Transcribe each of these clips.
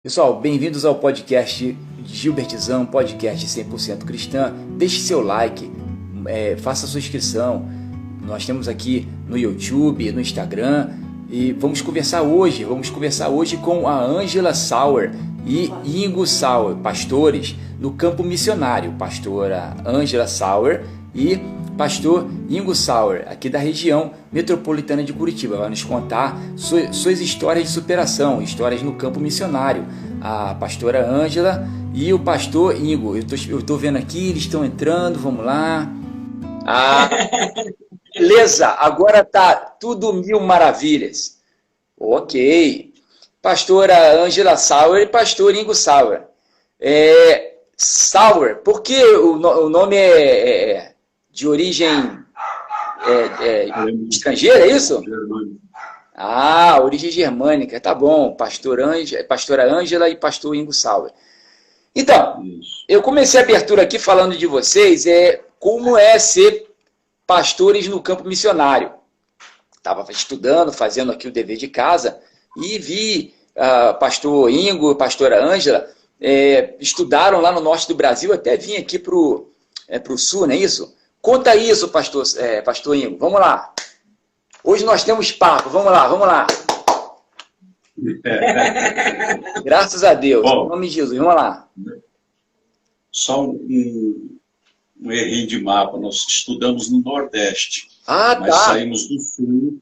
Pessoal, bem-vindos ao podcast Gilbertizão, podcast 100% cristã. Deixe seu like, faça sua inscrição. Nós temos aqui no YouTube, no Instagram, e vamos conversar hoje com a Ângela Sauer e Ingo Sauer, pastores no campo missionário. Pastora Ângela Sauer e pastor Ingo Sauer, aqui da região metropolitana de Curitiba, vai nos contar suas histórias de superação, histórias no campo missionário. A pastora Ângela e o pastor Ingo, eu estou vendo aqui, eles estão entrando, vamos lá. Beleza, agora tá tudo mil maravilhas. Ok. Pastora Ângela Sauer e pastor Ingo Sauer. Sauer, por que o nome é de origem estrangeira, é isso? Origem germânica, tá bom. Pastora Ângela e pastor Ingo Sauer. Então, eu comecei a abertura aqui falando de vocês, como é ser pastores no campo missionário. Estava estudando, fazendo aqui o dever de casa, e vi pastor Ingo e pastora Ângela estudaram lá no norte do Brasil, até vim aqui para o sul, não é isso? Conta isso, pastor Ingo. Vamos lá. Hoje nós temos papo. Vamos lá. Graças a Deus. Bom, em nome de Jesus. Vamos lá. Só um errinho de mapa. Nós estudamos no Nordeste. Mas saímos do Sul,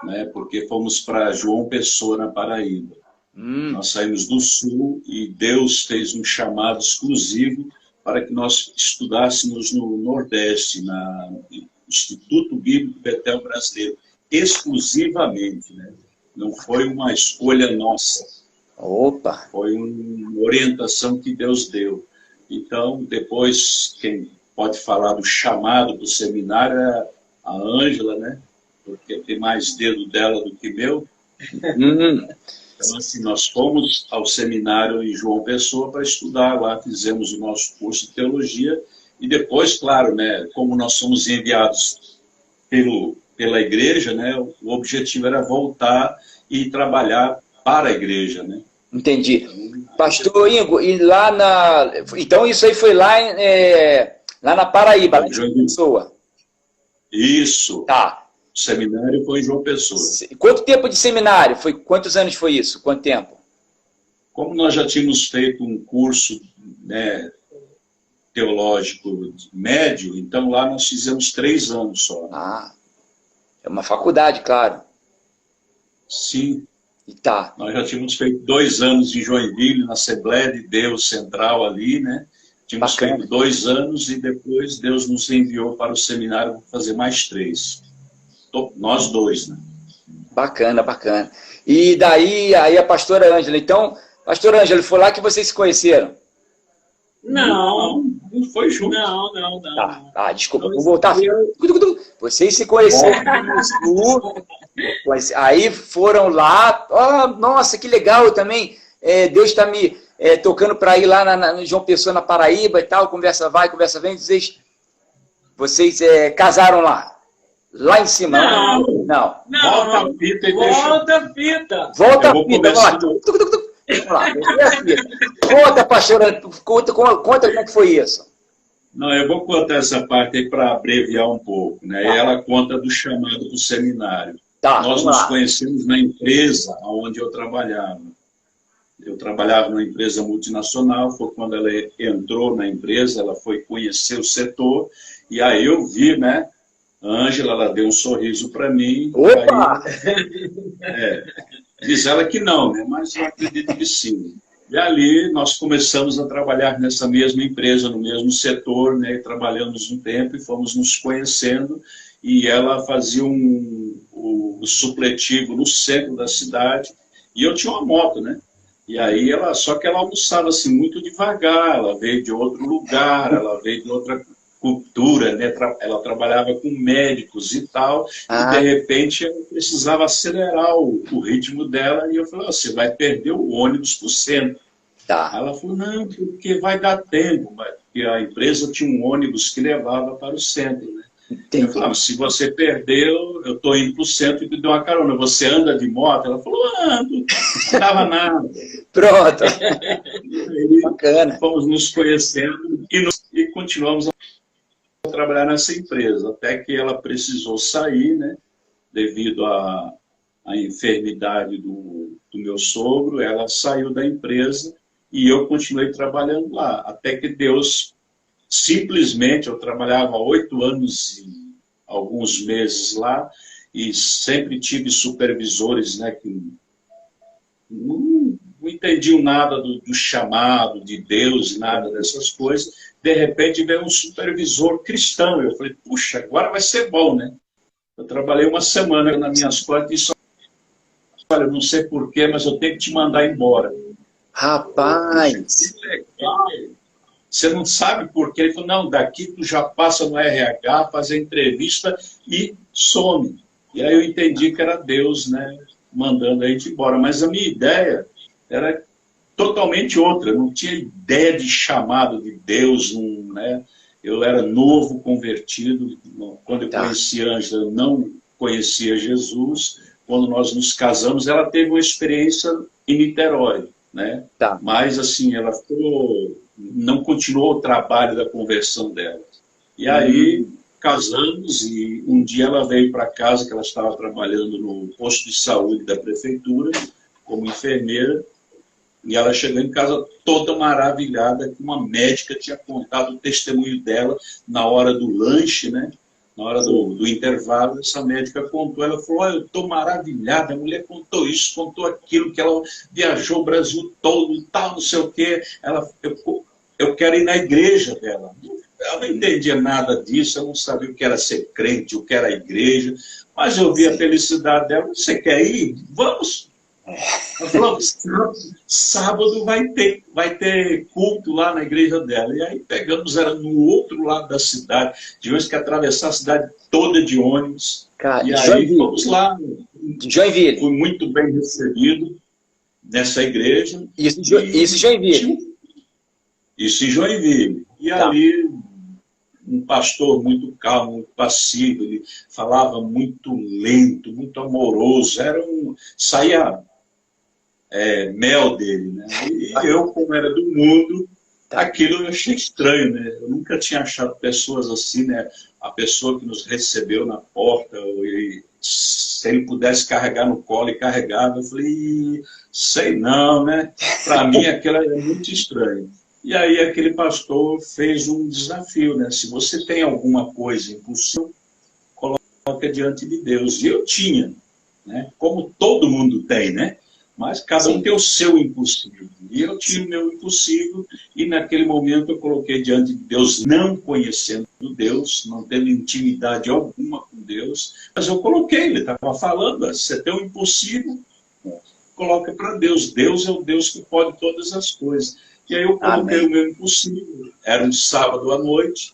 né, porque fomos para João Pessoa, na Paraíba. Nós saímos do Sul e Deus fez um chamado exclusivo para que nós estudássemos no Nordeste, no Instituto Bíblico Betel Brasileiro, exclusivamente, né? Não foi uma escolha nossa. Opa! Foi uma orientação que Deus deu. Então, depois, quem pode falar do chamado para o seminário é a Ângela, né? Porque tem mais dedo dela do que meu. Então, assim, nós fomos ao seminário em João Pessoa para estudar lá, fizemos o nosso curso de teologia e depois, claro, né, como nós somos enviados pela igreja, né, o objetivo era voltar e trabalhar para a igreja, né? Entendi. Pastor Ingo, e lá Então isso aí foi lá na Paraíba, lá em João Pessoa. Isso. Tá. O seminário foi em João Pessoa. Quanto tempo de seminário? Quantos anos foi isso? Quanto tempo? Como nós já tínhamos feito um curso, né, teológico médio, então lá nós fizemos 3 anos só. É uma faculdade, claro. Sim. E tá. Nós já tínhamos feito 2 anos em Joinville, na Assembleia de Deus Central ali, né? Tínhamos feito 2 anos e depois Deus nos enviou para o seminário para fazer mais 3. Nós 2, né? Bacana. E daí aí a pastora Ângela. Então, pastora Ângela, foi lá que vocês se conheceram? Não foi junto. Não. Tá, desculpa, vou voltar. Vocês se conheceram aí foram lá. Nossa, que legal também. Deus está me tocando para ir lá no João Pessoa, na Paraíba e tal. Conversa vai, conversa vem. Vocês casaram lá? Lá em cima? Não. Volta a fita e deixa. Volta a fita. Vamos lá. Conta, pastora. Conta como é que foi isso. Não, eu vou contar essa parte aí para abreviar um pouco, né? E ela conta do chamado do seminário. Nós nos conhecemos na empresa onde eu trabalhava. Eu trabalhava numa empresa multinacional, foi quando ela entrou na empresa, ela foi conhecer o setor, e aí eu vi, né? A Ângela, ela deu um sorriso para mim. Opa! Aí, diz ela que não, né? Mas eu acredito que sim. E ali nós começamos a trabalhar nessa mesma empresa, no mesmo setor, né? Trabalhamos um tempo e fomos nos conhecendo. E ela fazia o supletivo no centro da cidade. E eu tinha uma moto, né? E aí só que ela almoçava assim muito devagar. Ela veio de outro lugar, ela veio de outra cultura, né? Ela trabalhava com médicos e tal, e de repente ela precisava acelerar o ritmo dela, e eu falei, você vai perder o ônibus para o centro. Ela falou, não, porque vai dar tempo, porque a empresa tinha um ônibus que levava para o centro, né? Eu falava, se você perdeu, eu estou indo para o centro e te dou uma carona. Você anda de moto? Ela falou, ando, não estava nada. Pronto. E Bacana. fomos nos conhecendo e continuamos a trabalhar nessa empresa, até que ela precisou sair, né, devido à enfermidade do meu sogro. Ela saiu da empresa e eu continuei trabalhando lá, até que Deus, simplesmente, eu trabalhava 8 anos e alguns meses lá, e sempre tive supervisores, né, que não entendiam nada do chamado de Deus, nada dessas coisas. De repente veio um supervisor cristão. Eu falei, puxa, agora vai ser bom, né? Eu trabalhei uma semana nas minhas costas e disse, olha, não sei porquê, mas eu tenho que te mandar embora. Rapaz! Que legal. Você não sabe por quê? Ele falou, não, daqui tu já passa no RH, fazer entrevista e some. E aí eu entendi que era Deus, né, mandando a gente embora. Mas a minha ideia era totalmente outra. Eu não tinha ideia de chamado de Deus, né? Eu era novo, convertido. Quando eu conheci a Ângela, eu não conhecia Jesus. Quando nós nos casamos, ela teve uma experiência em Niterói, né? Mas, assim, ela não continuou o trabalho da conversão dela. E aí, casamos, e um dia ela veio para casa, que ela estava trabalhando no posto de saúde da prefeitura, como enfermeira, e ela chegou em casa toda maravilhada, que uma médica tinha contado o testemunho dela na hora do lanche, né? Na hora do intervalo. Essa médica contou, ela falou, olha, eu estou maravilhada, a mulher contou isso, contou aquilo, que ela viajou o Brasil todo, tal, não sei o quê. Eu quero ir na igreja dela. Eu não entendia nada disso, eu não sabia o que era ser crente, o que era a igreja, mas eu vi a felicidade dela. Você quer ir? Vamos! Ela falou, sábado vai ter culto lá na igreja dela. E aí pegamos, era no outro lado da cidade, tivemos que atravessar a cidade toda de ônibus. Cara, e aí fomos lá. Joinville. Fui muito bem recebido nessa igreja. Isso em Joinville. Isso em Joinville. E ali, um pastor muito calmo, muito passivo, ele falava muito lento, muito amoroso. Saía mel dele, né? E eu, como era do mundo, aquilo eu achei estranho, né? Eu nunca tinha achado pessoas assim, né? A pessoa que nos recebeu na porta, se ele pudesse carregar no colo e carregava, eu falei, sei não, né? Para mim aquilo era muito estranho. E aí aquele pastor fez um desafio, né? Se você tem alguma coisa impossível, coloca diante de Deus. E eu tinha, né? Como todo mundo tem, né? Mas cada um tem o seu impossível. E eu tinha o meu impossível, e naquele momento eu coloquei diante de Deus, não conhecendo Deus, não tendo intimidade alguma com Deus, mas eu coloquei, ele estava falando, você tem um impossível, coloca para Deus. Deus é o Deus que pode todas as coisas. E aí eu coloquei o meu impossível. Era um sábado à noite,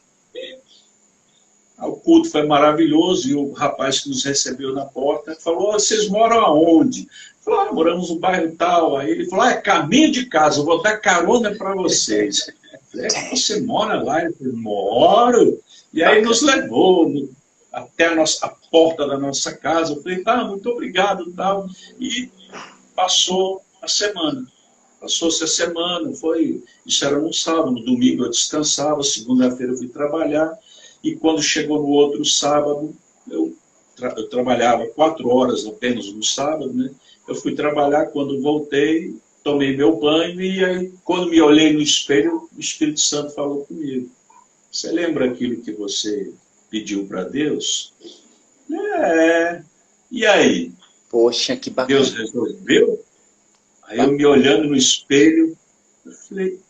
o culto foi maravilhoso, e o rapaz que nos recebeu na porta falou, vocês moram aonde? Falou, moramos no bairro tal. Aí ele falou, é caminho de casa, eu vou dar carona para vocês. Você mora lá? Ele falou, moro. E aí nos levou até a porta da nossa casa. Eu falei, muito obrigado. Tal. E passou a semana. Passou-se a semana, isso era no sábado, no domingo eu descansava, segunda-feira eu fui trabalhar, e quando chegou no outro sábado, eu trabalhava 4 horas apenas no sábado, né? Eu fui trabalhar, quando voltei, tomei meu banho, e aí, quando me olhei no espelho, o Espírito Santo falou comigo. Você lembra aquilo que você pediu para Deus? E aí? Poxa, que bacana. Deus resolveu? Aí eu me olhando no espelho, eu falei,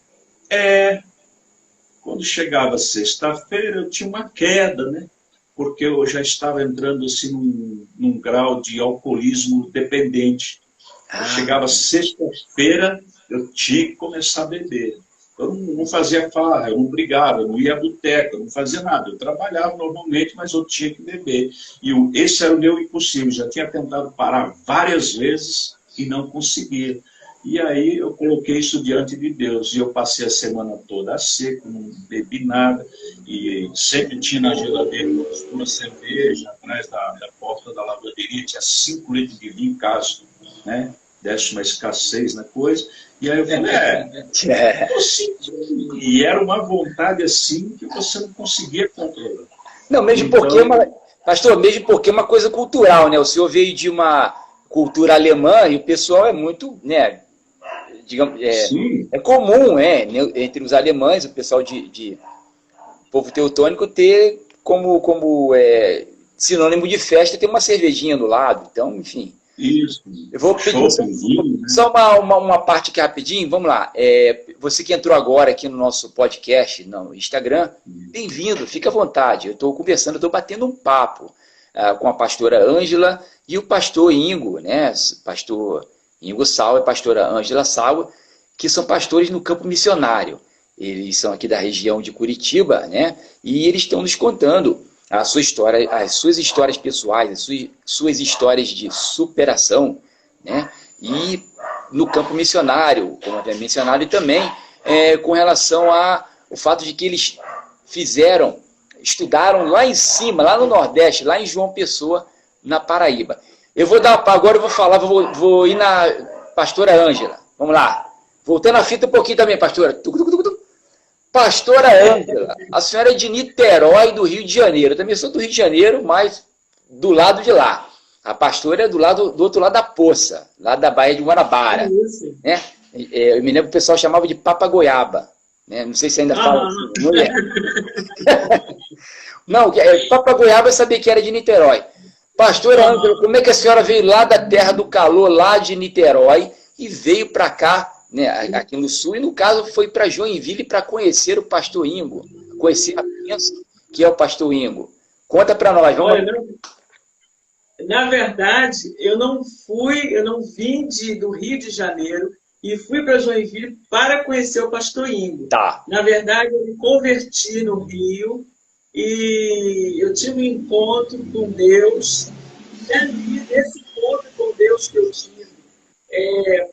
Quando chegava sexta-feira, eu tinha uma queda, né? Porque eu já estava entrando assim num grau de alcoolismo dependente. Chegava sexta-feira, eu tinha que começar a beber. Eu não fazia farra, eu não brigava, eu não ia à boteca, eu não fazia nada. Eu trabalhava normalmente, mas eu tinha que beber. E esse era o meu impossível. Já tinha tentado parar várias vezes e não conseguia. E aí eu coloquei isso diante de Deus. E eu passei a semana toda a seco, não bebi nada. E sempre tinha na geladeira uma cerveja atrás da porta da lavanderia. Tinha 5 litros de vinho, caso, né, desse uma escassez na coisa. E aí eu falei, tô sentindo. E era uma vontade assim que você não conseguia controlar. Não, mesmo Então, porque, pastor, mesmo porque é uma coisa cultural, né? O senhor veio de uma cultura alemã e o pessoal é muito, né? Digamos, é comum, entre os alemães, o pessoal de povo teutônico ter como sinônimo de festa ter uma cervejinha do lado. Então, enfim. Isso. Eu vou pedir só uma parte aqui rapidinho. Vamos lá. Você que entrou agora aqui no nosso podcast, no Instagram, bem-vindo, fica à vontade. Eu estou conversando, estou batendo um papo com a pastora Ângela e o pastor Ingo, né? Pastor Ingo Sauer e a pastora Ângela Sauer, que são pastores no campo missionário. Eles são aqui da região de Curitiba, né? E eles estão nos contando a sua história, as suas histórias pessoais, as suas histórias de superação, né? E no campo missionário, como havia mencionado, e também com relação ao fato de que eles estudaram lá em cima, lá no Nordeste, lá em João Pessoa, na Paraíba. Agora eu vou falar, vou ir na pastora Ângela. Vamos lá. Voltando a fita um pouquinho também, pastora. Pastora Ângela, a senhora é de Niterói, do Rio de Janeiro. Eu também sou do Rio de Janeiro, mas do lado de lá. A pastora é do outro lado da Poça, lá da Baía de Guanabara. Né? Eu me lembro que o pessoal chamava de Papagoiaba. Né? Não sei se ainda fala assim. Não, Papagoiaba eu sabia que era de Niterói. Pastora Ângela, como é que a senhora veio lá da terra do calor, lá de Niterói, e veio para cá, né, aqui no sul, e no caso foi para Joinville para conhecer o pastor Ingo, conhecer a bênção que é o pastor Ingo. Conta para nós, vamos lá. Na verdade, eu não vim do Rio de Janeiro e fui para Joinville para conhecer o pastor Ingo. Tá. Na verdade, eu me converti no Rio e eu tive um encontro com Deus. E ali, nesse encontro com Deus que eu tive,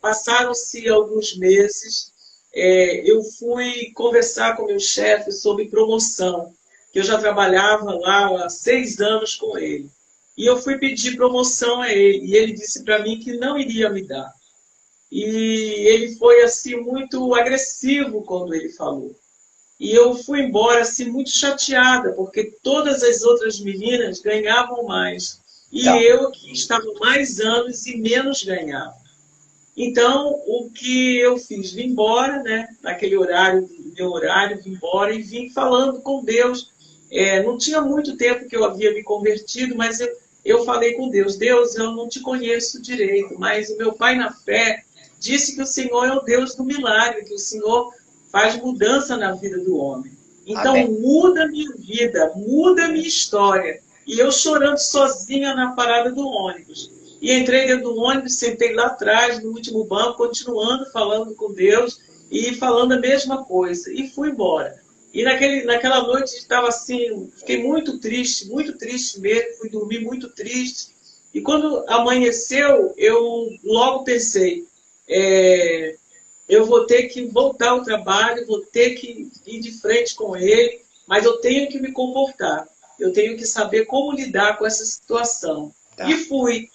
passaram-se alguns meses, eu fui conversar com meu chefe sobre promoção, que eu já trabalhava lá há 6 anos com ele. E eu fui pedir promoção a ele, e ele disse para mim que não iria me dar. E ele foi assim muito agressivo quando ele falou. E eu fui embora assim muito chateada, porque todas as outras meninas ganhavam mais. E eu que estava mais anos e menos ganhava. Então, o que eu fiz? Vim embora, né? Naquele horário, meu horário, vim embora e vim falando com Deus. Não tinha muito tempo que eu havia me convertido, mas eu falei com Deus. Deus, eu não te conheço direito, mas o meu pai na fé disse que o Senhor é o Deus do milagre, que o Senhor faz mudança na vida do homem. Então, Amém. Muda a minha vida, muda a minha história. E eu chorando sozinha na parada do ônibus. E entrei dentro do ônibus, sentei lá atrás, no último banco, continuando falando com Deus e falando a mesma coisa. E fui embora. E naquela noite estava assim, fiquei muito triste mesmo, fui dormir muito triste. E quando amanheceu, eu logo pensei, eu vou ter que voltar ao trabalho, vou ter que ir de frente com ele, mas eu tenho que me comportar. Eu tenho que saber como lidar com essa situação. Tá. E fui.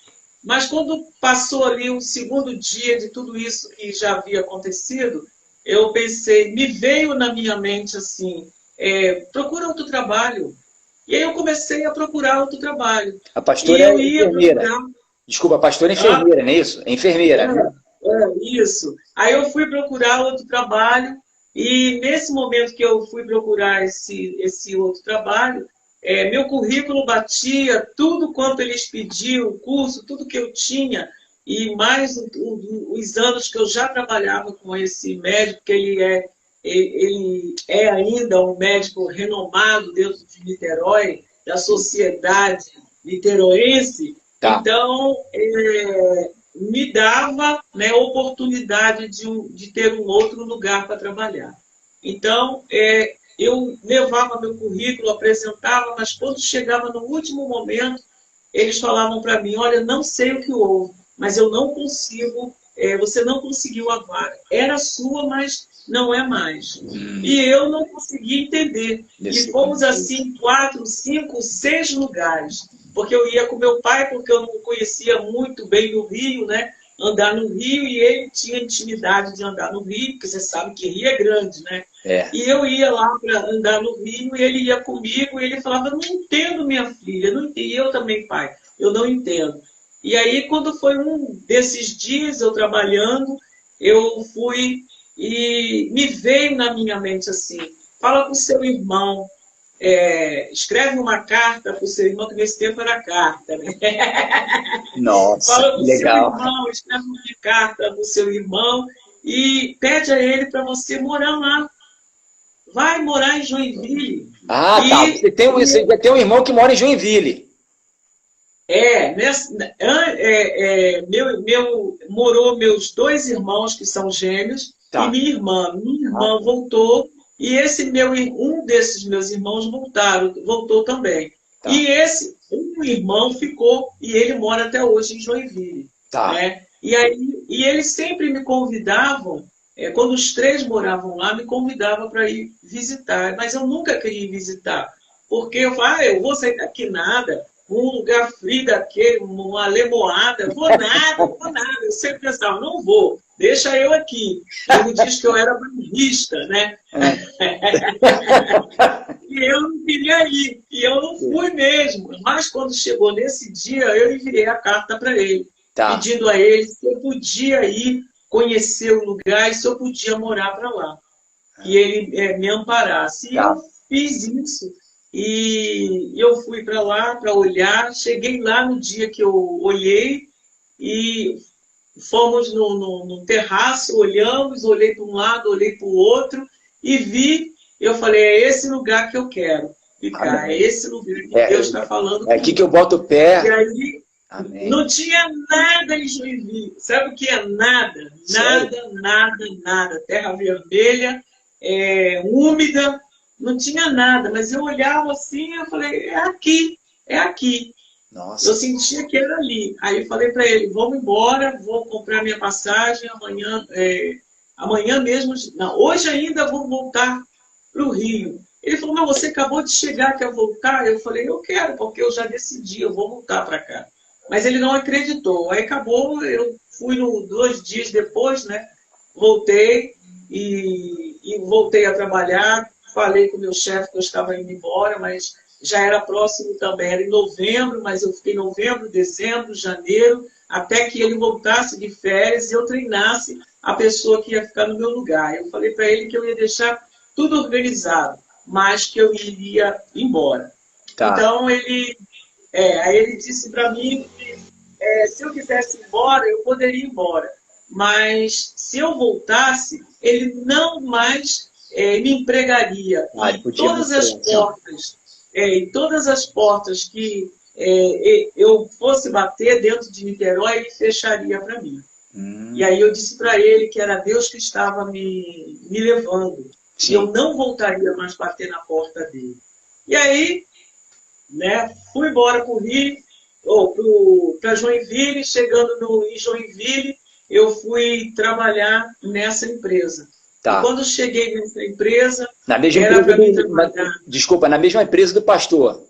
Mas quando passou ali o segundo dia de tudo isso que já havia acontecido, eu pensei, me veio na minha mente assim, procura outro trabalho. E aí eu comecei a procurar outro trabalho. A pastora é enfermeira. Desculpa, a pastora é enfermeira, não é isso? É enfermeira. Isso. Aí eu fui procurar outro trabalho e nesse momento que eu fui procurar esse outro trabalho, meu currículo batia tudo quanto eles pediam, o curso, tudo que eu tinha, e mais os anos que eu já trabalhava com esse médico, que ele é ainda um médico renomado dentro de Niterói, da sociedade niteroense. Tá. Então, me dava, né, oportunidade de ter um outro lugar para trabalhar. Então, eu levava meu currículo, apresentava, mas quando chegava no último momento, eles falavam para mim, olha, não sei o que houve, mas eu não consigo você não conseguiu a vaga. Era sua, mas não é mais. E eu não consegui entender. E fomos assim 4, 5, 6 lugares. Porque eu ia com meu pai, porque eu não conhecia muito bem o Rio, né? Andar no Rio, e ele tinha intimidade de andar no Rio, porque você sabe que Rio é grande, né? E eu ia lá para andar no Rio, e ele ia comigo, e ele falava, não entendo, minha filha, não entendo. E eu também, pai, eu não entendo. E aí, quando foi um desses dias, eu trabalhando, eu fui e me veio na minha mente assim, fala com o seu irmão, escreve uma carta para o seu irmão, que nesse tempo era carta, né? Nossa, Fala com o seu legal. irmão, escreve uma carta para o seu irmão e pede a ele para você morar lá. Vai morar em Joinville. Ah, tá. Você tem um irmão que mora em Joinville. Morou meus 2 irmãos, que são gêmeos, e minha irmã. Minha irmã voltou, e um desses meus irmãos voltou também. E esse um irmão ficou, e ele mora até hoje em Joinville. Né? E eles sempre me convidavam, quando os 3 moravam lá, me convidavam para ir visitar, mas eu nunca queria ir visitar, porque eu falava, eu vou sair daqui nada, um lugar frio daquele, uma lemoada, vou nada. Eu sempre pensava, não vou, deixa eu aqui. Ele diz que eu era bairrista, né? E eu não queria ir, e eu não fui mesmo. Mas quando chegou nesse dia, eu enviei a carta para ele, pedindo a ele se eu podia ir conhecer o lugar e se eu podia morar para lá. E ele me amparasse. E eu fiz isso. E eu fui para lá para olhar, cheguei lá no dia que eu olhei e fomos no terraço, olhamos, olhei para um lado, olhei para o outro e vi, eu falei, é esse lugar que eu quero ficar, é esse lugar que Deus está falando. É aqui que eu boto o pé. E aí, não tinha nada em Joinville, sabe o que é nada? Nada, terra vermelha, úmida, não tinha nada, mas eu olhava assim, eu falei, é aqui. Nossa. Eu sentia que era ali. Aí eu falei para ele, vamos embora, vou comprar minha passagem, amanhã mesmo, não, hoje ainda vou voltar para o Rio. Ele falou, mas você acabou de chegar, quer voltar? Eu falei, eu quero, porque eu já decidi, eu vou voltar para cá. Mas ele não acreditou. Aí acabou, eu fui 2 dias depois, né? Voltei e voltei a trabalhar. Falei com o meu chefe que eu estava indo embora, mas já era próximo também, era em novembro, mas eu fiquei novembro, dezembro, janeiro, até que ele voltasse de férias e eu treinasse a pessoa que ia ficar no meu lugar. Eu falei para ele que eu ia deixar tudo organizado, mas que eu iria embora. Então, aí ele disse para mim que se eu quisesse ir embora, eu poderia ir embora. Mas se eu voltasse, ele não mais me empregaria. Em todas as portas que eu fosse bater dentro de Niterói, ele fecharia para mim. E aí eu disse para ele que era Deus que estava me levando. E eu não voltaria mais bater na porta dele. E aí, né, fui embora para o Rio, para Joinville. Chegando em Joinville, eu fui trabalhar nessa empresa. E quando cheguei nessa empresa, era para mim trabalhar. Desculpa, na mesma empresa do pastor.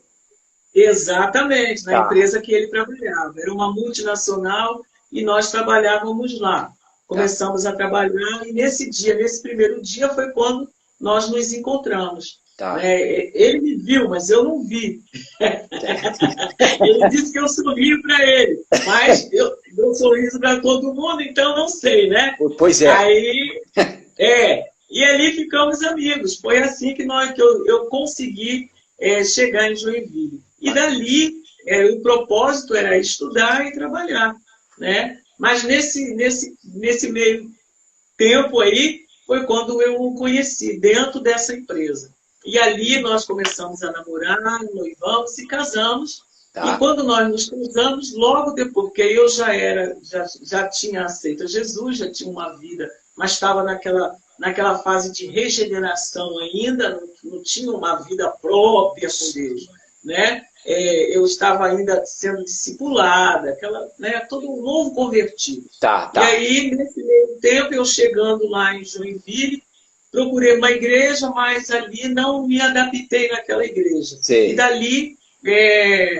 Exatamente, na empresa que ele trabalhava. Era uma multinacional e nós trabalhávamos lá. Começamos a trabalhar e nesse primeiro dia, foi quando nós nos encontramos. Ele me viu, mas eu não vi. Ele disse que eu sorri para ele, mas eu dou sorriso para todo mundo, então não sei, né? Pois é. Aí, e ali ficamos amigos. Foi assim que eu consegui chegar em Joinville. E dali, o propósito era estudar e trabalhar, né? Mas nesse meio tempo aí, foi quando eu o conheci, dentro dessa empresa. E ali nós começamos a namorar, noivamos e casamos. E quando nós nos casamos, logo depois, porque eu já tinha aceito Jesus, já tinha uma vida, mas estava naquela fase de regeneração ainda, não tinha uma vida própria com Deus, né? eu estava ainda sendo discipulada, todo um novo convertido. Tá. E aí, nesse meio tempo, eu chegando lá em Joinville, procurei uma igreja, mas ali não me adaptei naquela igreja. Sei. E dali,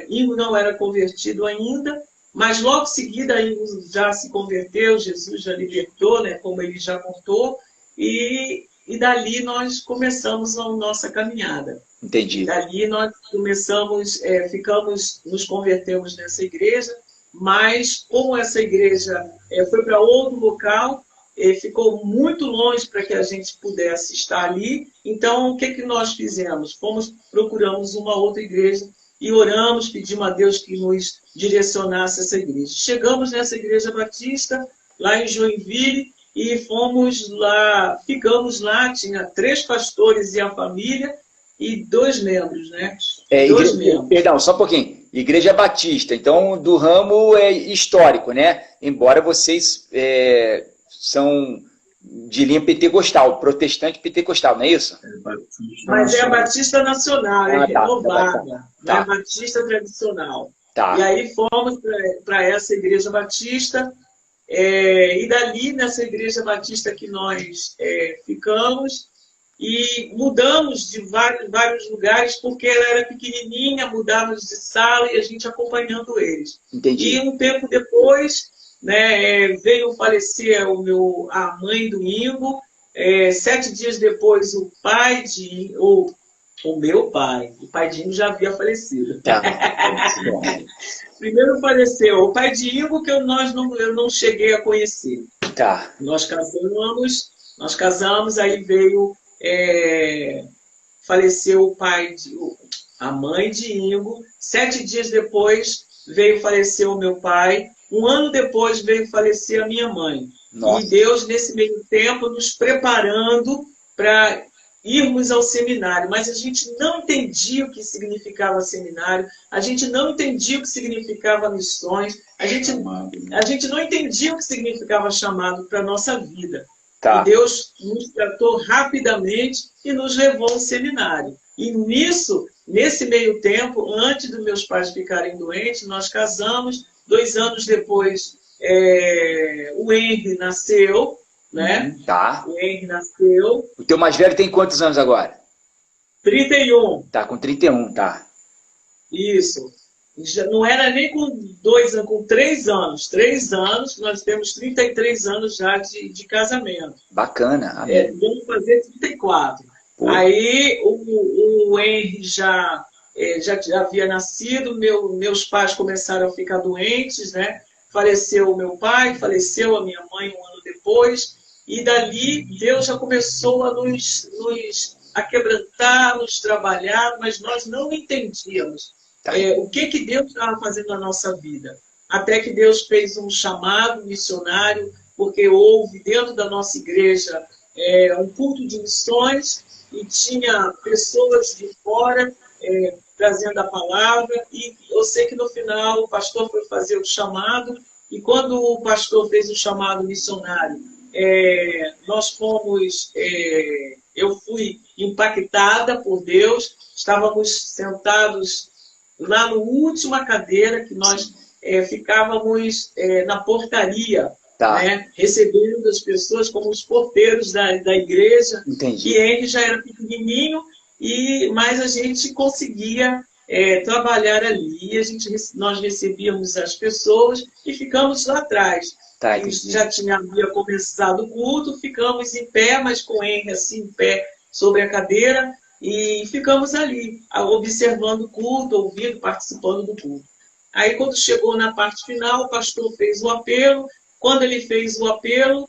Ingo não era convertido ainda, mas logo em seguida Ingo já se converteu, Jesus já libertou, né, como ele já contou, e dali nós começamos a nossa caminhada. Entendi. Dali nós começamos, nos convertemos nessa igreja, mas como essa igreja foi para outro local, ficou muito longe para que a gente pudesse estar ali, então o que nós fizemos? Procuramos uma outra igreja e oramos, pedimos a Deus que nos direcionasse essa igreja. Chegamos nessa igreja batista, lá em Joinville, e fomos lá, ficamos lá, tinha 3 pastores e a família, e 2 membros, né? Membros. Perdão, só um pouquinho. Igreja Batista, então do ramo histórico, né? Embora vocês são de linha pentecostal, protestante pentecostal, não é isso? Mas é a Batista Nacional, é renovada, não é Batista tradicional. Tá. E aí fomos para essa igreja batista, e dali, nessa igreja batista que nós ficamos, e mudamos de vários lugares, porque ela era pequenininha, mudamos de sala e a gente acompanhando eles. Entendi. E um tempo depois, né, veio falecer a mãe do Ingo, 7 dias depois o pai de... O meu pai. O pai de Ingo já havia falecido. Tá. Primeiro faleceu o pai de Ingo, que eu não cheguei a conhecer. Tá. Nós casamos, aí veio... faleceu a mãe de Ingo. 7 dias depois veio falecer o meu pai. 1 ano depois veio falecer a minha mãe. Nossa. E Deus, nesse meio tempo, nos preparando para irmos ao seminário. Mas a gente não entendia o que significava seminário, a gente não entendia o que significava missões, a gente não entendia o que significava chamado para a nossa vida. Tá. E Deus nos tratou rapidamente e nos levou ao seminário. E nesse meio tempo, antes dos meus pais ficarem doentes, nós casamos. 2 anos depois, o Henry nasceu, né? Tá. O Henry nasceu. O teu mais velho tem quantos anos agora? 31. Tá, com 31, tá. Isso. Já não era nem com 2 anos, com 3 anos. 3 anos, nós temos 33 anos já de casamento. Bacana. Vamos fazer 34. Pô. Aí o Henry já havia nascido, meus pais começaram a ficar doentes, né? Faleceu o meu pai, faleceu a minha mãe 1 ano depois, e dali Deus já começou a nos quebrantar, nos trabalhar, mas nós não entendíamos o que Deus estava fazendo na nossa vida. Até que Deus fez um chamado missionário, porque houve dentro da nossa igreja um culto de missões, e tinha pessoas de fora trazendo a palavra, e eu sei que no final o pastor foi fazer o chamado, e quando o pastor fez o chamado missionário, eu fui impactada por Deus. Estávamos sentados lá no última cadeira, que nós ficávamos na portaria, né, recebendo as pessoas como os porteiros da igreja. Entendi. E ele já era pequenininho, mas a gente conseguia trabalhar ali. E nós recebíamos as pessoas e ficamos lá atrás. Já havia começado o culto, ficamos em pé, mas com o Henry assim, em pé sobre a cadeira, e ficamos ali, observando o culto, ouvindo, participando do culto. Aí, quando chegou na parte final, o pastor fez o apelo. Quando ele fez o apelo,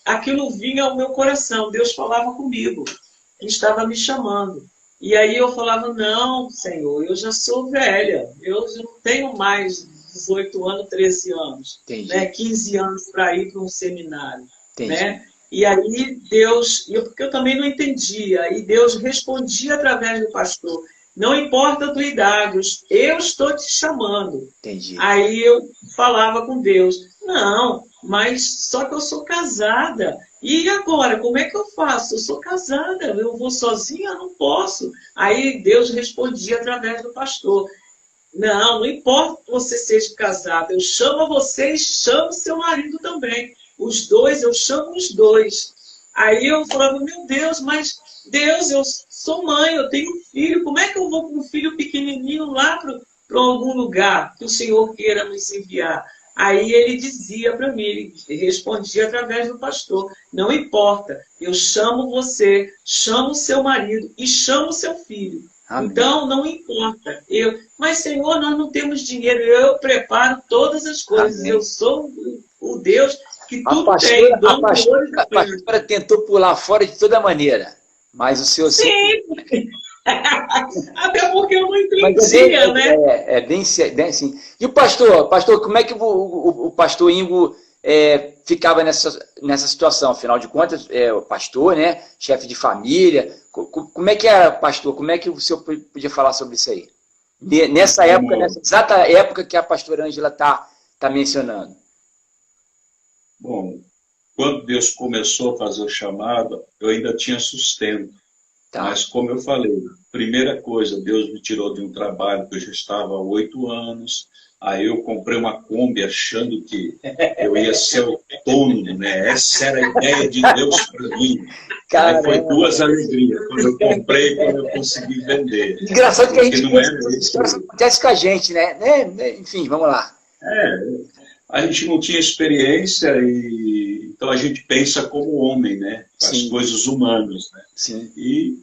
aquilo vinha ao meu coração. Deus falava comigo, Ele estava me chamando. E aí eu falava, não, Senhor, eu já sou velha, eu já não tenho mais 18 anos, 13 anos, né, 15 anos para ir para um seminário. Né? E aí Deus, porque eu também não entendia, e Deus respondia através do pastor, não importa a tua idade, eu estou te chamando. Entendi. Aí eu falava com Deus, não, mas só que eu sou casada. E agora, como é que eu faço? Eu sou casada, eu vou sozinha? Não posso. Aí Deus respondia através do pastor. Não importa que você seja casada, eu chamo você e chamo seu marido também. Os dois, eu chamo os dois. Aí eu falava, meu Deus, mas Deus, eu sou mãe, eu tenho um filho, como é que eu vou com um filho pequenininho lá para algum lugar que o Senhor queira nos enviar? Aí ele dizia para mim, ele respondia através do pastor, não importa, eu chamo você, chamo seu marido e chamo seu filho. Amém. Então, não importa. Mas, Senhor, nós não temos dinheiro. Eu preparo todas as coisas. Amém. Eu sou o Deus que A tudo pastora, tem. a pastora tentou pular fora de toda maneira, mas o senhor... Sim. Até porque eu não Mas entendia, né? É bem assim. E o pastor, como é que o pastor Ingo ficava nessa situação? Afinal de contas, o pastor, né, chefe de família, como é que era, pastor? Como é que o senhor podia falar sobre isso aí? Nessa época, nessa exata época que a pastora Ângela está mencionando. Bom, quando Deus começou a fazer o chamado, eu ainda tinha sustento. Tá. Mas, como eu falei, primeira coisa, Deus me tirou de um trabalho que eu já estava há 8 anos. Aí eu comprei uma Kombi achando que eu ia ser autônomo, né? Essa era a ideia de Deus para mim. Aí foi 2 alegrias, quando eu comprei e quando eu consegui vender. Engraçado que a gente não era isso. Acontece com a gente, né? Enfim, vamos lá. A gente não tinha experiência e então a gente pensa como homem, né? As coisas humanas, né? Sim. E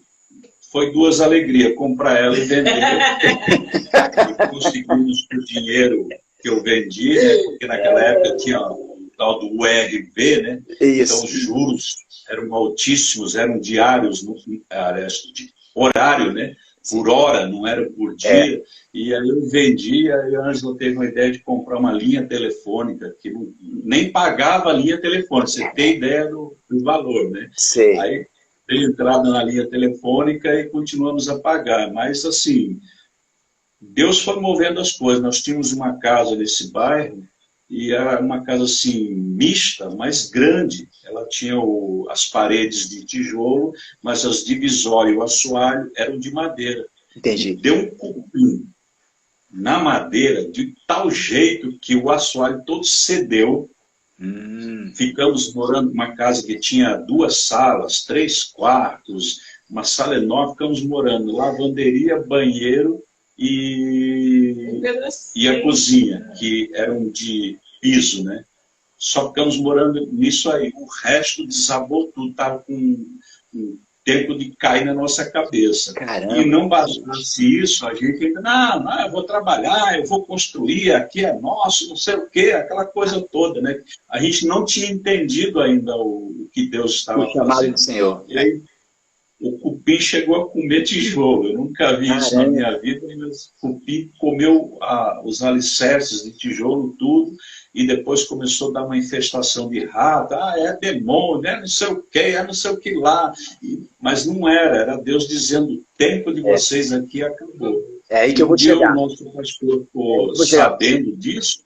foi 2 alegrias, comprar ela e vender. E conseguimos o dinheiro que eu vendi, né? Porque naquela época tinha o tal do URV, né? Isso. Então os juros eram altíssimos, eram diários, horário, né? Por hora, não era por dia. E aí eu vendi, aí a Ângela teve uma ideia de comprar uma linha telefônica, que nem pagava a linha telefônica, você tem ideia do valor, né? Sei. Aí dei entrada na linha telefônica e continuamos a pagar. Mas, assim, Deus foi movendo as coisas. Nós tínhamos uma casa nesse bairro, e era uma casa, assim, mista, mas grande. Ela tinha as paredes de tijolo, mas as divisórias e o assoalho eram de madeira. Entendi. E deu um cupim na madeira de tal jeito que o assoalho todo cedeu. Ficamos morando numa casa que tinha 2 salas, 3 quartos, uma sala enorme. Ficamos morando lavanderia, banheiro e a cozinha, que eram de piso, né? Só ficamos morando nisso aí. O resto desabou tudo, estava com um tempo de cair na nossa cabeça. Caramba. E não bastasse isso, a gente ainda, não, eu vou trabalhar, eu vou construir, aqui é nosso, não sei o quê, aquela coisa toda, né? A gente não tinha entendido ainda o que Deus estava fazendo. O chamado do Senhor. E aí, o cupim chegou a comer tijolo. Eu nunca vi isso na minha vida, mas o cupim comeu os alicerces de tijolo, tudo, e depois começou a dar uma infestação de rato. É demônio, não sei o que, não sei o que lá. Mas não era Deus dizendo, o tempo de vocês aqui acabou. É aí que eu vou chegar. O nosso pastor ficou sabendo disso,